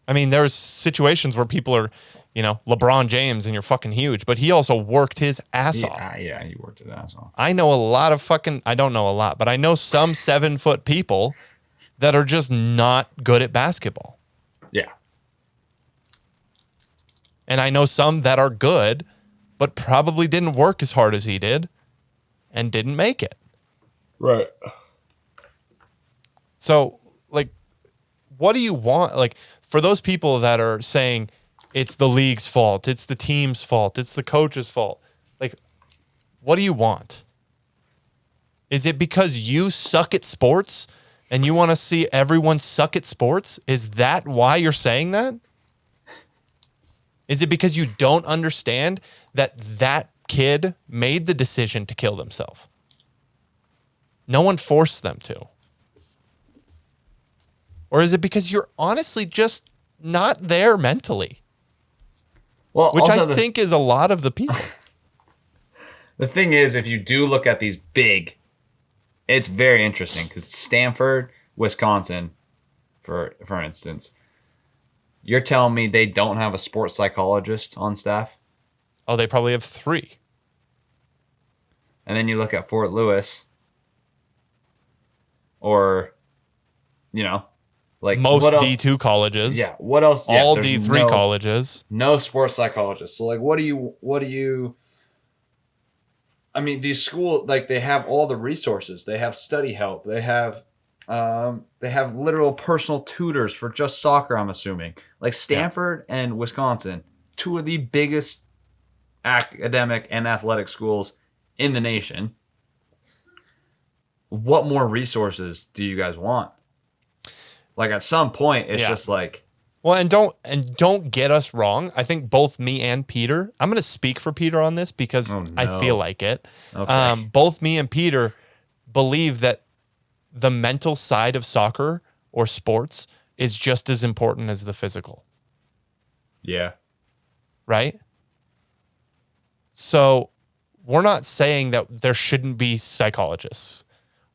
I mean, there's situations where people are, LeBron James and you're fucking huge, but he also worked his ass off. Yeah, he worked his ass off. I know a lot of I don't know a lot, but I know some 7-foot people that are just not good at basketball. Yeah. And I know some that are good, but probably didn't work as hard as he did and didn't make it. Right. So, what do you want? For those people that are saying it's the league's fault, it's the team's fault, it's the coach's fault, what do you want? Is it because you suck at sports and you want to see everyone suck at sports? Is that why you're saying that? Is it because you don't understand that kid made the decision to kill themselves? No one forced them to. Or is it because you're honestly just not there mentally? Well, which I think is a lot of the people. The thing is, if you do look at these big, it's very interesting because Stanford, Wisconsin, for instance, you're telling me they don't have a sports psychologist on staff? Oh, they probably have 3. And then you look at Fort Lewis, or, most D2 colleges. Yeah. What else? All D3 colleges. No sports psychologists. So what do you? I mean, these schools, they have all the resources. They have study help. They have literal personal tutors for just soccer, I'm assuming. Stanford and Wisconsin, 2 of the biggest academic and athletic schools in the nation. What more resources do you guys want? At some point, it's just well, and don't get us wrong. I think both me and Peter, I'm going to speak for Peter on this because I feel like it. Okay. Both me and Peter believe that the mental side of soccer or sports is just as important as the physical. Yeah. Right? So we're not saying that there shouldn't be psychologists.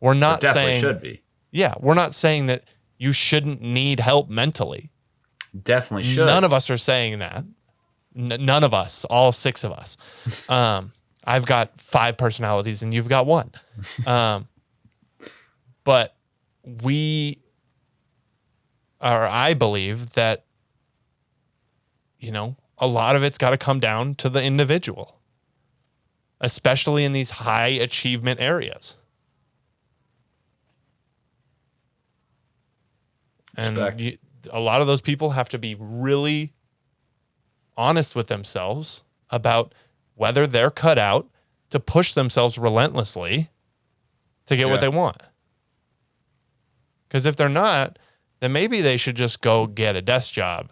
We're not There saying definitely should be. Yeah, we're not saying that you shouldn't need help mentally. Definitely should. None of us are saying that. None of us, all 6 of us. I've got 5 personalities and you've got 1. But I believe that a lot of it's got to come down to the individual, especially in these high achievement areas. And a lot of those people have to be really honest with themselves about whether they're cut out to push themselves relentlessly to get what they want. Because if they're not, then maybe they should just go get a desk job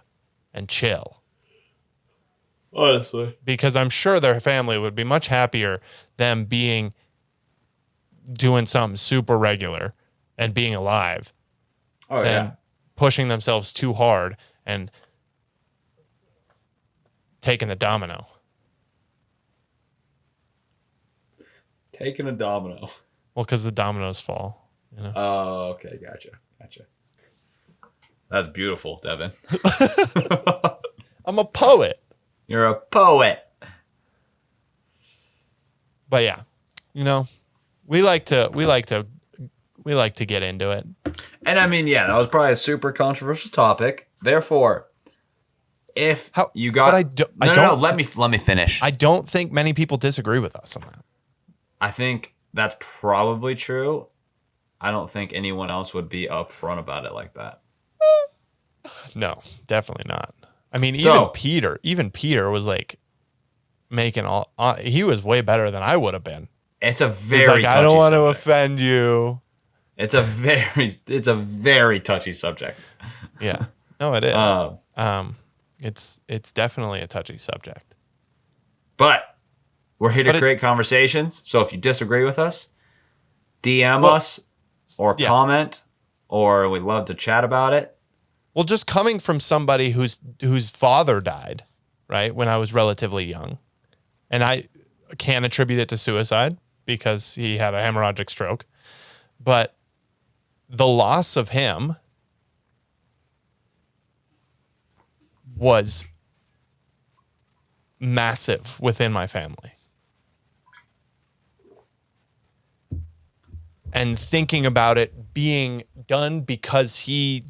and chill. Honestly. Because I'm sure their family would be much happier them doing something super regular and being alive than pushing themselves too hard and taking the domino. Taking a domino. Well, because the dominoes fall. Oh, okay. Gotcha. That's beautiful, Devin. I'm a poet. You're a poet. But yeah, we like to get into it. And I mean, that was probably a super controversial topic. Therefore, you got, let me finish. I don't think many people disagree with us on that. I think that's probably true. I don't think anyone else would be upfront about it like that. No, definitely not. I mean, even Peter was like making he was way better than I would have been. It's a very He's like, touchy I don't want to subject. offend you. It's a very touchy subject. Yeah. No, it is. It's definitely a touchy subject. But we're here to create conversations. So if you disagree with us, DM us or comment, or we'd love to chat about it. Well, just coming from somebody whose father died, right, when I was relatively young, and I can't attribute it to suicide because he had a hemorrhagic stroke, but the loss of him was massive within my family. And thinking about it being done because if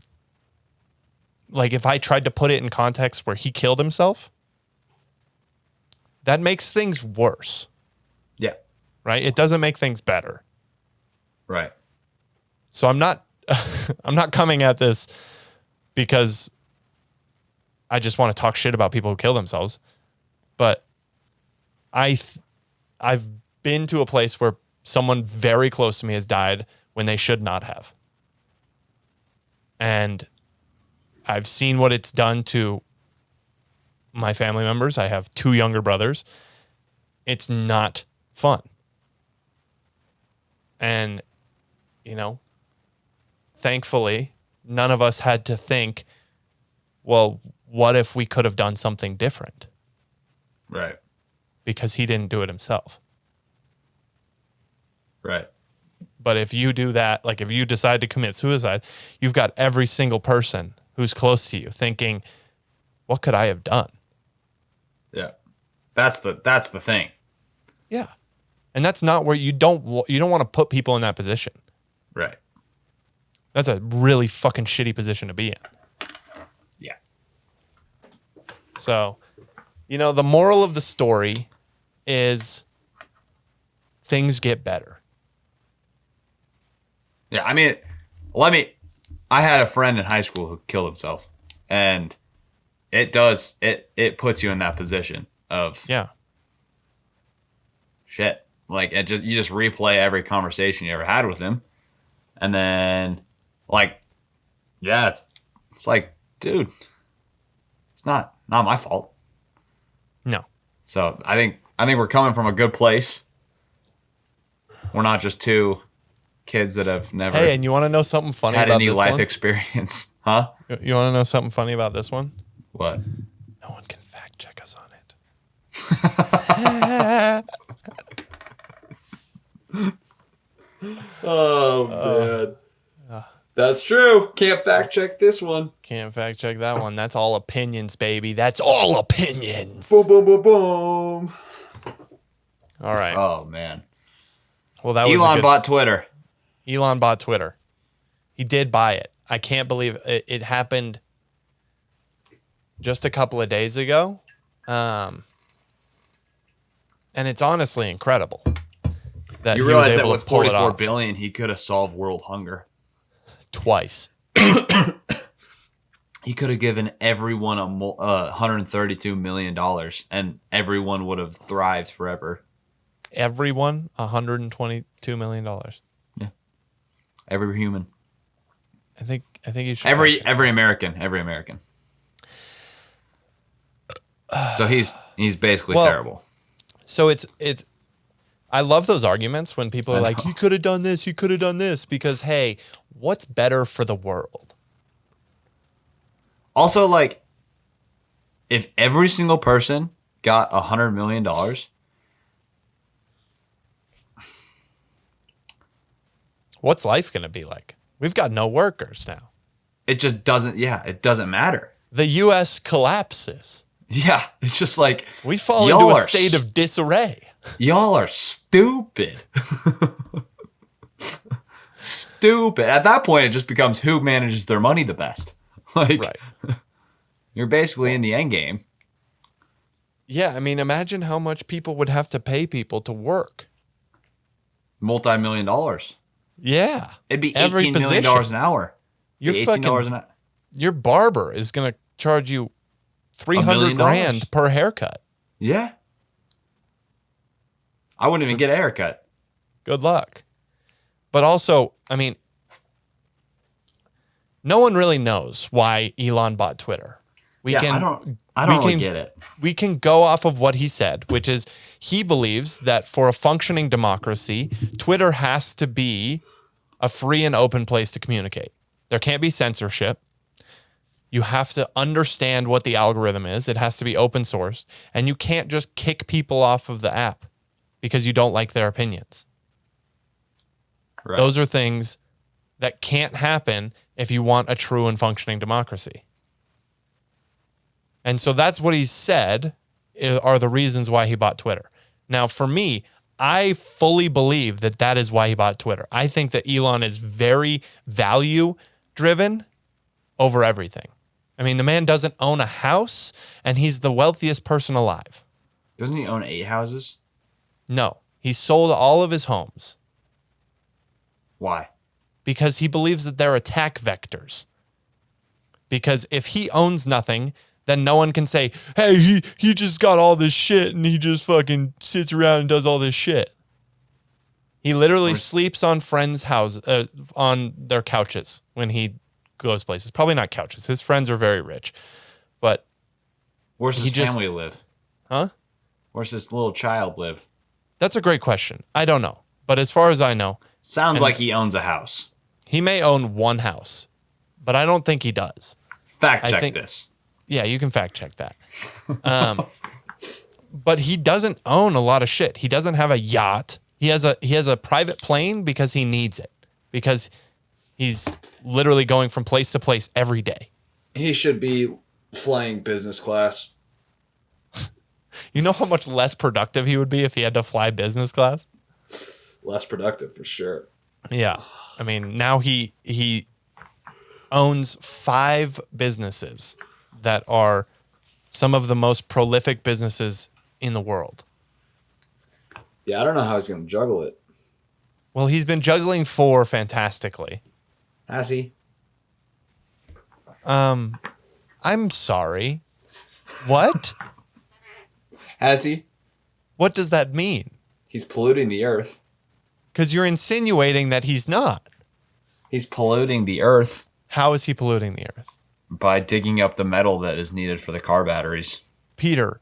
I tried to put it in context where he killed himself, that makes things worse. Yeah. Right? It doesn't make things better. Right. So I'm not coming at this because I just want to talk shit about people who kill themselves. But I've been to a place where someone very close to me has died when they should not have. And I've seen what it's done to my family members. I have 2 younger brothers. It's not fun. And, thankfully, none of us had to think, well, what if we could have done something different? Right. Because he didn't do it himself. Right. But if you do that, like if you decide to commit suicide, you've got every single person who's close to you thinking, what could I have done? Yeah. That's the thing. Yeah. And that's not where you don't want to put people in that position. Right. That's a really fucking shitty position to be in. Yeah. So, the moral of the story is things get better. Yeah, I mean, I had a friend in high school who killed himself, and it puts you in that position of shit. Like you just replay every conversation you ever had with him, and then it's like, dude, it's not my fault. No. So I think we're coming from a good place. We're not just 2 kids that have never. Hey, and you want to know something funny had about any this life one? Experience, huh? You want to know something funny about this one? What? No one can fact check us on it. Oh man, that's true. Can't fact check this one. Can't fact check that one. That's all opinions, baby. That's all opinions. Boom, boom, boom, boom. All right. Oh man. Well, that was Elon bought Twitter. Elon bought Twitter. He did buy it. I can't believe it happened just a couple of days ago. And it's honestly incredible that You he was realize that able with to pull it 44 off billion, he could have solved world hunger. twice. He could have given everyone $132 million, and everyone would have thrived forever. Everyone, $122 million. Yeah, every human, I think you should. every American. So he's basically terrible. So it's. I love those arguments when people are like, "You could have done this, you could have done this," because hey, what's better for the world? Also, like, if every single person got $100 million, what's life going to be like? We've got no workers now. it just doesn't. Yeah, it doesn't matter. The U.S. collapses. Yeah, it's just like We fall into a state of disarray. Y'all are stupid. Stupid. At that point, it just becomes who manages their money the best. Like, Right. You're basically in the end game. Yeah, I mean, imagine how much people would have to pay people to work. Multi-million dollars. Yeah. It'd be Every $18 million position. an hour. Your $18 fucking an hour. your barber is going to charge you $1 million. $300,000 per haircut. Yeah. I wouldn't even get a haircut. Good luck. But also, I mean, no one really knows why Elon bought Twitter. I don't really get it. We can go off of what he said, which is he believes that for a functioning democracy, Twitter has to be a free and open place to communicate. There can't be censorship. You have to understand what the algorithm is. It has to be open source. And you can't just kick people off of the app because you don't like their opinions. Right. Those are things that can't happen if you want a true and functioning democracy. And so that's what he said are the reasons why he bought Twitter. Now, for me, I fully believe that that is why he bought Twitter. I think that Elon is very value-driven over everything. I mean, the man doesn't own a house, and he's the wealthiest person alive. Doesn't he own 8 houses? No, he sold all of his homes Why? because he believes that they're attack vectors. Because if he owns nothing, then no one can say, hey, he just got all this shit and he just fucking sits around and does all this shit. He literally sleeps on friends' houses, on their couches when he goes places. Probably not couches. His friends are very rich. But Where's his He just- family live? Huh? Where's this little child live? That's a great question. I don't know. But as far as I know, Sounds like he owns a house. he may own one house, but I don't think he does. Fact I check think- this. Yeah, you can fact check that. But he doesn't own a lot of shit. He doesn't have a yacht. He has a private plane because he needs it. Because he's literally going from place to place every day. He should be flying business class. You know how much less productive he would be if he had to fly business class? Less productive for sure. Yeah. I mean, now he owns 5 businesses that are some of the most prolific businesses in the world. Yeah, I don't know how he's going to juggle it. Well, he's been juggling 4 fantastically. Has he? I'm sorry. What? Has he? What does that mean? He's polluting the earth. Because you're insinuating that he's not. He's polluting the earth How is he polluting the earth? by digging up the metal that is needed for the car batteries. Peter,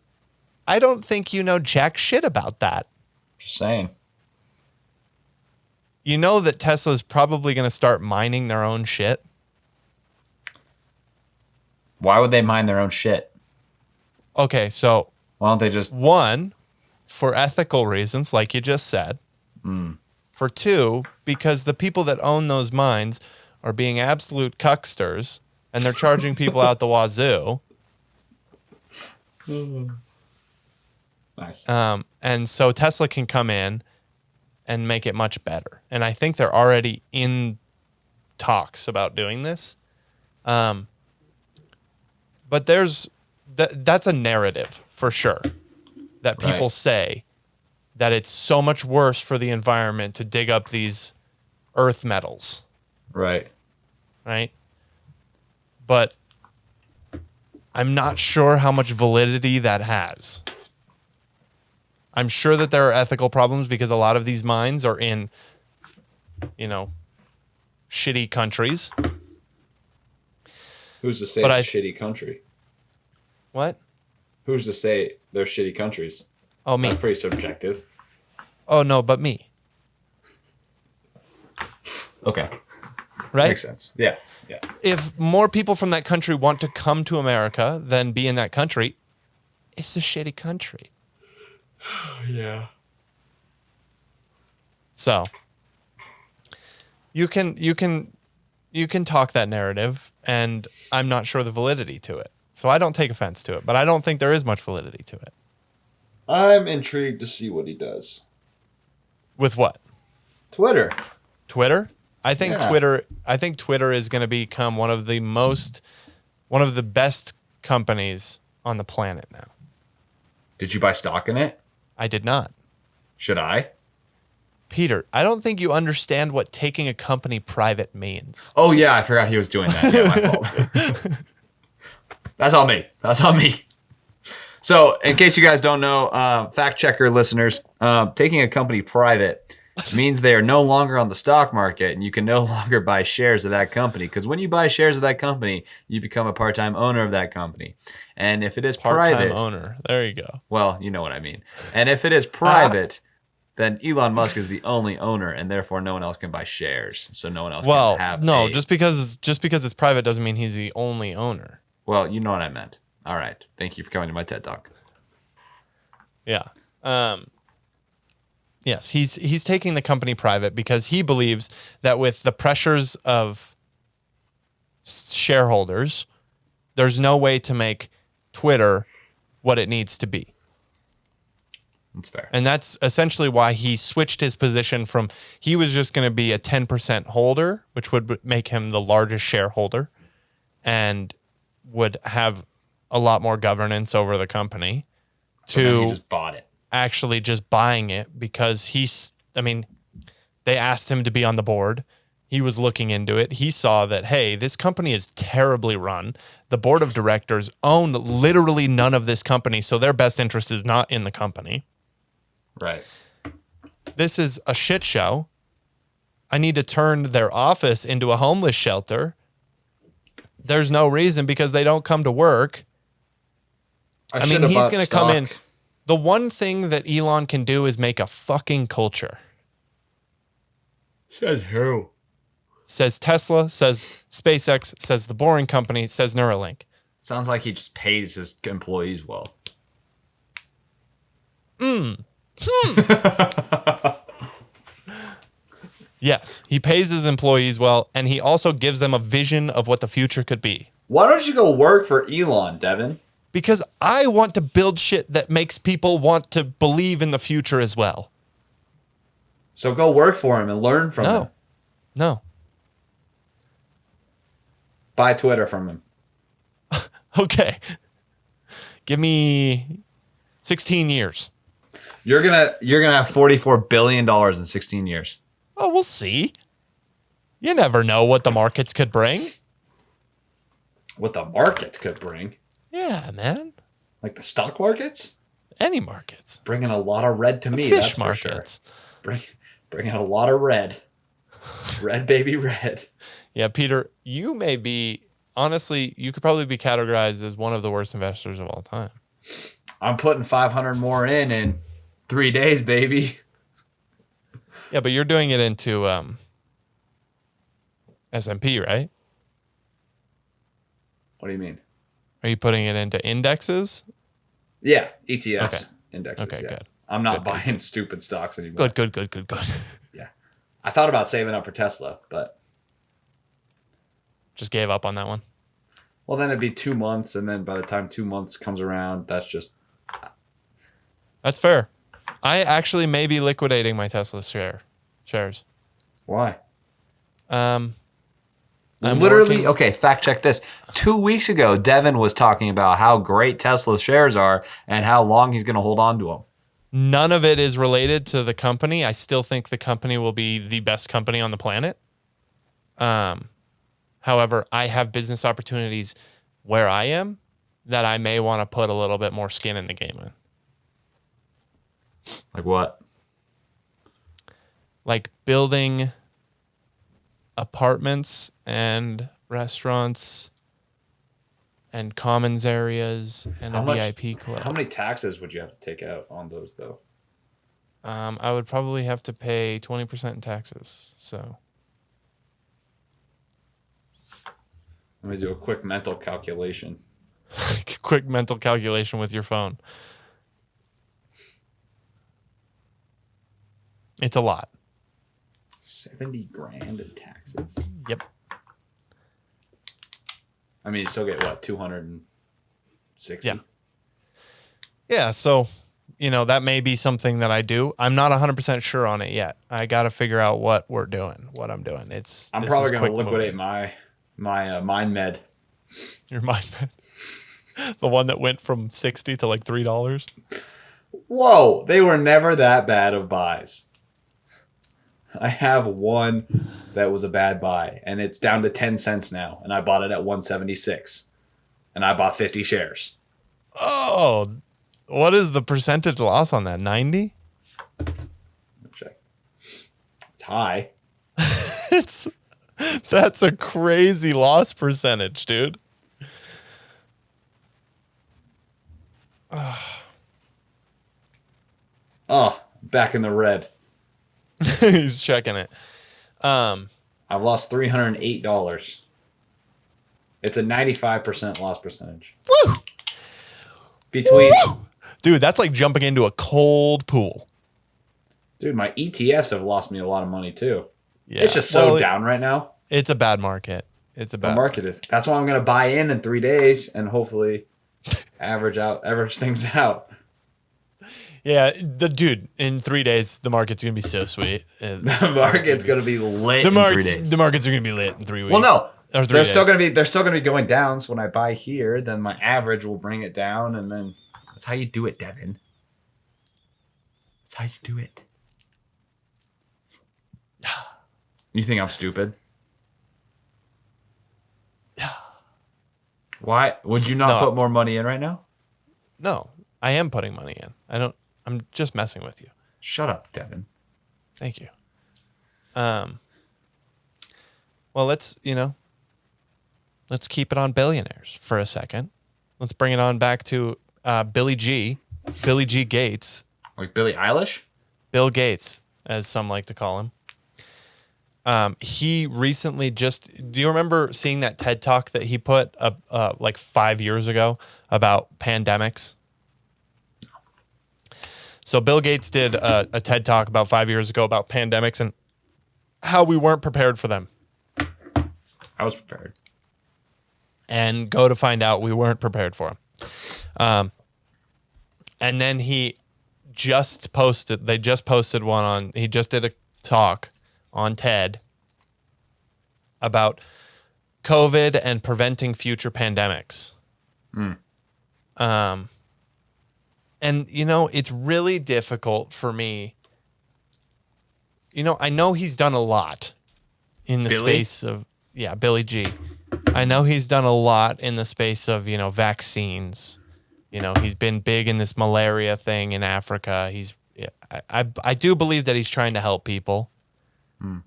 I don't think you know jack shit about that. Just saying. You know that Tesla's probably going to start mining their own shit? Why would they mine their own shit? Okay, so Why don't they just... 1, for ethical reasons, like you just said. For 2, because the people that own those mines are being absolute cucksters and they're charging people out the wazoo. Nice. And so Tesla can come in and make it much better. And I think they're already in talks about doing this. But there's that's a narrative for sure that people Right. say that it's so much worse for the environment to dig up these earth metals, Right. right? But I'm not sure how much validity that has. I'm sure that there are ethical problems because a lot of these mines are in, shitty countries. Who's to say But it's a shitty country? What? Who's to say they're shitty countries? Oh, me. That's pretty subjective. Oh, no, but me. Okay. Right? Makes sense. Yeah. Yeah. If more people from that country want to come to America than be in that country, it's a shitty country. Yeah. So you can talk that narrative, and I'm not sure the validity to it. So I don't take offense to it, but I don't think there is much validity to it. I'm intrigued to see what he does. With what? Twitter. Twitter? I think Yeah. Twitter is going to become one of the best companies on the planet now. Did you buy stock in it? I did not. Should I? Peter, I don't think you understand what taking a company private means. Oh yeah, I forgot he was doing that. Yeah, my fault. That's on me. That's on me. So, in case you guys don't know, fact checker listeners, taking a company private means they are no longer on the stock market, and you can no longer buy shares of that company. Because when you buy shares of that company, you become a part-time owner of that company. And if it is Part-time private, owner. There you go. well, you know what I mean. And if it is private, then Elon Musk is the only owner, and therefore no one else can buy shares. So no one else Well, can have. no, just because it's private doesn't mean he's the only owner. Well, you know what I meant. All right. Thank you for coming to my TED Talk. Yeah. Yes, he's taking the company private because he believes that with the pressures of shareholders, there's no way to make Twitter what it needs to be. That's fair. And that's essentially why he switched his position from he was just going to be a 10% holder, which would make him the largest shareholder and would have a lot more governance over the company, So then he to just bought it. actually just buying it because they asked him to be on the board. He was looking into it. He saw that, hey, this company is terribly run. The board of directors own literally none of this company, so their best interest is not in the company. Right. This is a shit show. I need to turn their office into a homeless shelter. There's no reason because they don't come to work. I mean, he's going to come in. The one thing that Elon can do is make a fucking culture. Says who? Says Tesla, says SpaceX, says the Boring Company, says Neuralink. Sounds like he just pays his employees well. Yes, he pays his employees well, and he also gives them a vision of what the future could be. Why don't you go work for Elon, Devin? Because I want to build shit that makes people want to believe in the future as well. So go work for him and learn from him. No. Buy Twitter from him. Okay. Give me 16 years. You're gonna have $44 billion in 16 years. Oh, we'll see. You never know what the markets could bring. What the markets could bring. Yeah, man. Like the stock markets? Any markets. Bringing a lot of red to me, Fish that's markets. for sure. Bringing a lot of red. Red, baby, red. Yeah, Peter, you may be, honestly, you could probably be categorized as one of the worst investors of all time. I'm putting 500 more in 3 days, baby. Yeah, but you're doing it into S&P, right? What do you mean? Are you putting it into indexes? Yeah, ETFs, Okay. indexes. Okay, yeah. good. I'm not Good, buying stupid stocks anymore. Good. Yeah. I thought about saving up for Tesla, but Just gave up on that one. well, then it'd be 2 months, and then by the time 2 months comes around, that's just That's fair. I actually may be liquidating my Tesla shares. why? I'm Literally, okay, fact check this. 2 weeks ago, Devin was talking about how great Tesla shares are and how long he's going to hold on to them. None of it is related to the company. I still think the company will be the best company on the planet. However, I have business opportunities where I am that I may want to put a little bit more skin in the game in. Like what? Like building apartments and restaurants and commons areas and VIP club. How many taxes would you have to take out on those, though? I would probably have to pay 20% in taxes. So let me do a quick mental calculation. Quick mental calculation with your phone. It's a lot. 70 grand in taxes. Yep. I mean, you still get what, 260? Yeah. Yeah. So, that may be something that I do. I'm not 100% sure on it yet. I got to figure out what I'm doing. I'm probably going to liquidate my Mind Med. Your Mind Med. The one that went from 60 to like $3. Whoa. They were never that bad of buys. I have one that was a bad buy, and it's down to 10 cents now, and I bought it at 176, and I bought 50 shares. Oh, what is the percentage loss on that? 90? Check. It's high. That's a crazy loss percentage, dude. Oh, back in the red. He's checking it. I've lost $308. It's a 95% loss percentage. Woo! Between Woo! Dude, that's like jumping into a cold pool. Dude, my ETFs have lost me a lot of money too. Yeah. It's just so down right now. It's a bad market. It's a bad market is. That's why I'm going to buy in 3 days and hopefully average things out. Yeah, dude, in 3 days, the market's going to be so sweet. The market's going to be lit in 3 days. The market's going to be lit in 3 weeks. Well, no. Or 3 they're days. still going to be going down. So when I buy here, then my average will bring it down. And then that's how you do it, Devin. That's how you do it. You think I'm stupid? Yeah. Why? Would you not put more money in right now? No, I am putting money in. I'm just messing with you. Shut up, Devin. Thank you. Well, let's keep it on billionaires for a second. Let's bring it on back to Billy G Gates. Like Billie Eilish? Bill Gates, as some like to call him. He recently do you remember seeing that TED Talk that he put up like 5 years ago about pandemics? So Bill Gates did a TED Talk about 5 years ago about pandemics and how we weren't prepared for them. I was prepared. And go to find out we weren't prepared for them. And then they just posted he just did a talk on TED about COVID and preventing future pandemics. And, it's really difficult for me. I know he's done a lot in the space of, Billy G. I know he's done a lot in the space of, vaccines. He's been big in this malaria thing in Africa. I do believe that he's trying to help people.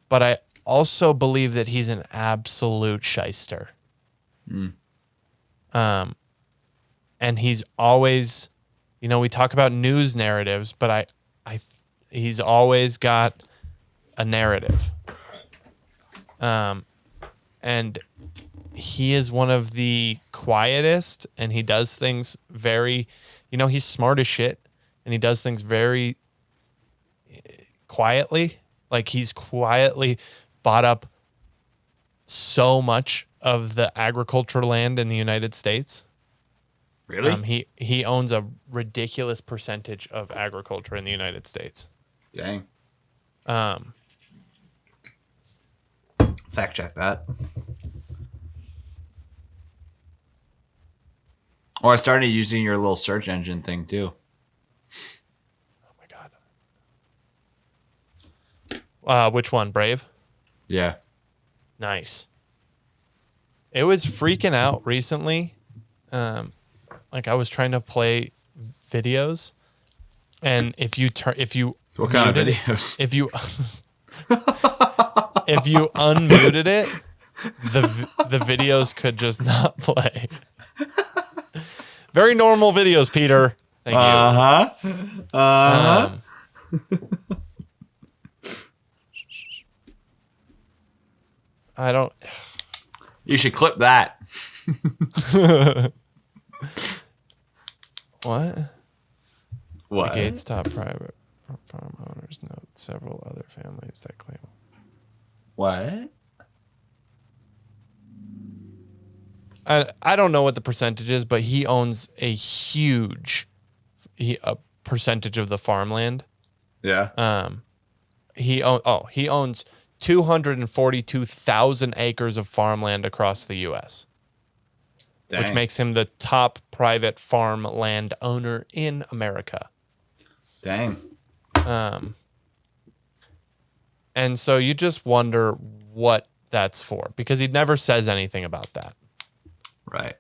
But I also believe that he's an absolute shyster. And he's always, we talk about news narratives, but he's always got a narrative. And he is one of the quietest, and he does things very, he's smart as shit, and he does things very quietly. Like he's quietly bought up so much of the agricultural land in the United States. Really? He owns a ridiculous percentage of agriculture in the United States. Dang. Fact check that. Or I started using your little search engine thing too. Oh my God. Which one? Brave? Yeah. Nice. It was freaking out recently. Like I was trying to play videos, and if you What kind of muted videos? if you if you unmuted it, the videos could just not play. Very normal videos, Peter. Thank you. I don't. You should clip that. What? What? The Gates top private farm owners note several other families that claim. What? I don't know what the percentage is, but he owns a huge a percentage of the farmland. Yeah. He owns 242,000 acres of farmland across the U.S., Dang. which makes him the top private farmland owner in America. Dang. And so you just wonder what that's for, because he never says anything about that. Right.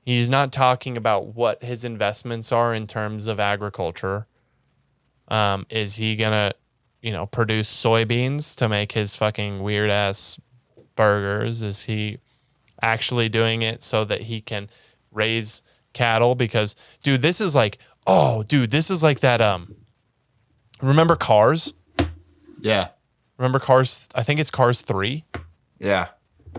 He's not talking about what his investments are in terms of agriculture. Is he gonna, produce soybeans to make his fucking weird ass burgers? Is he actually doing it so that he can raise cattle? Because, dude, this is like that. Remember Cars? Yeah. Remember Cars? I think it's Cars 3. Yeah.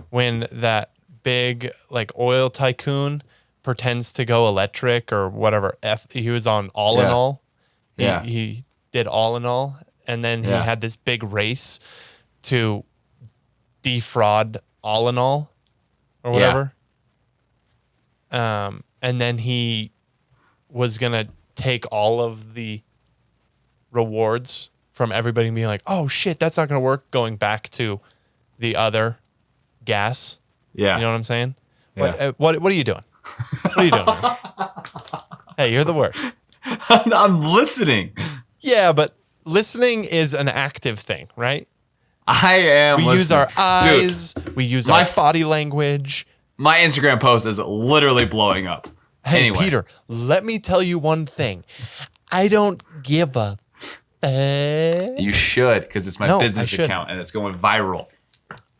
When that big like oil tycoon pretends to go electric or whatever. He was on All in All. He did All in All, and then he had this big race to defraud All in All or whatever. And then he was gonna take all of the rewards from everybody and being like, "Oh shit, that's not gonna work." Going back to the other gas. Yeah. You know what I'm saying? Yeah. What are you doing? What are you doing, man? Hey, you're the worst. I'm listening. Yeah, but listening is an active thing, right? I am. We use our eyes. Dude, we use our body language. My Instagram post is literally blowing up. Hey, anyway. Peter, let me tell you one thing. I don't give a You should, because it's my business account and it's going viral.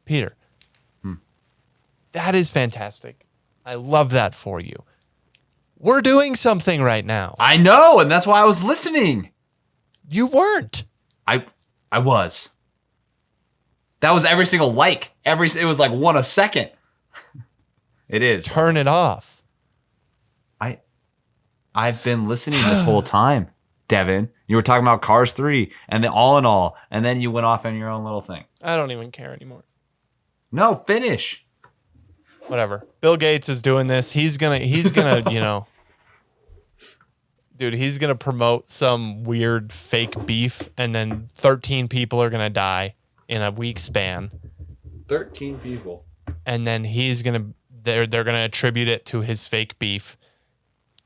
Peter, that is fantastic. I love that for you. We're doing something right now. I know, and that's why I was listening. You weren't. I was. That was every single like. It was like one a second. It is. Turn it off. I've been listening this whole time, Devin. You were talking about Cars 3 and then All in All, and then you went off on your own little thing. I don't even care anymore. No, finish. Whatever. Bill Gates is doing this. He's gonna, dude, he's gonna promote some weird fake beef, and then 13 people are gonna die in a week span. 13 people. And then they're gonna attribute it to his fake beef.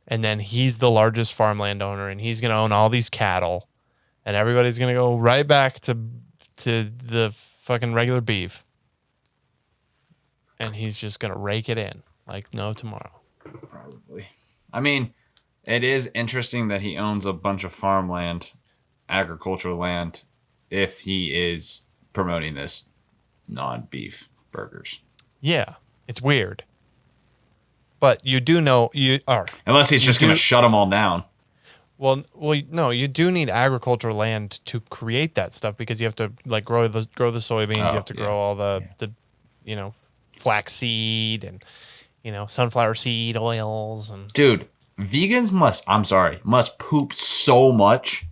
And then he's the largest farmland owner, and he's gonna own all these cattle, and everybody's gonna go right back to the fucking regular beef. And he's just gonna rake it in like no tomorrow. Probably. I mean, it is interesting that he owns a bunch of farmland, agricultural land, if he is promoting this non-beef burgers. Yeah, it's weird. But you do know unless he's just going to shut them all down. Well, no, you do need agricultural land to create that stuff, because you have to like grow the soybeans, you have to grow all the flaxseed and sunflower seed oils and. Dude, vegans must poop so much.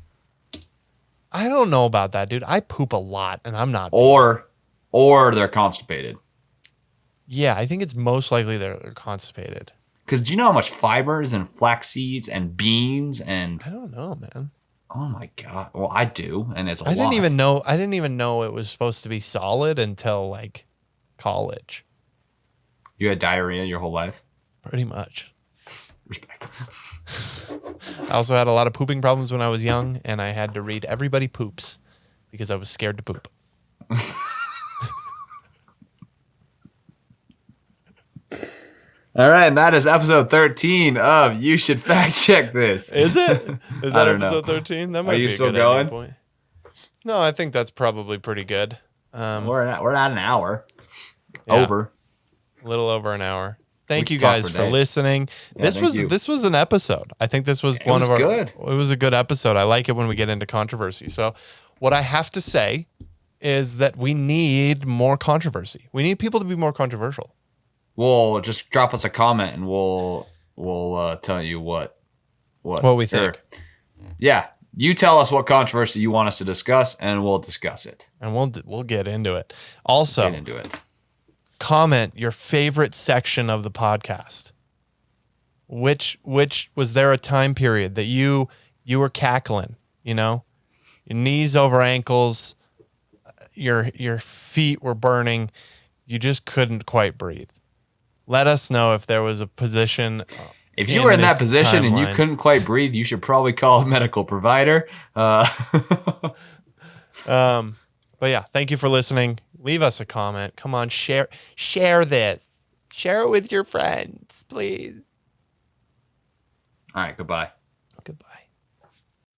I don't know about that, dude. I poop a lot, and I'm not. Or they're constipated. Yeah, I think it's most likely they're constipated. Because do you know how much fiber is in flax seeds and beans and? I don't know, man. Oh my god! Well, I do, and it's a lot. I didn't even know it was supposed to be solid until like college. You had diarrhea your whole life? Pretty much. Respect. I also had a lot of pooping problems when I was young, and I had to read Everybody Poops because I was scared to poop. All right, and that is episode 13 of You Should Fact Check This. Is it? Is that I don't know. episode 13? That might Are you be a still good ending going? point. No, I think that's probably pretty good. We're at an hour. Yeah. Over. A little over an hour. Thank We you could talk guys for for days. listening. Yeah, This thank you. was an episode. I think this was It one was of our good. It was a good episode. I like it when we get into controversy. So what I have to say is that we need more controversy. We need people to be more controversial. We'll just drop us a comment and we'll tell you what we think. Yeah, you tell us what controversy you want us to discuss, and we'll discuss it. And we'll get into it. Also, Get into it. comment your favorite section of the podcast. Which was there a time period that you were cackling, you know? Your knees over ankles, your feet were burning, you just couldn't quite breathe. Let us know if there was a position. If you were in that this position and you timeline. couldn't quite breathe, you should probably call a medical provider. But yeah, thank you for listening. Leave us a comment. Come on, share this. Share it with your friends, please. All right, goodbye. Goodbye.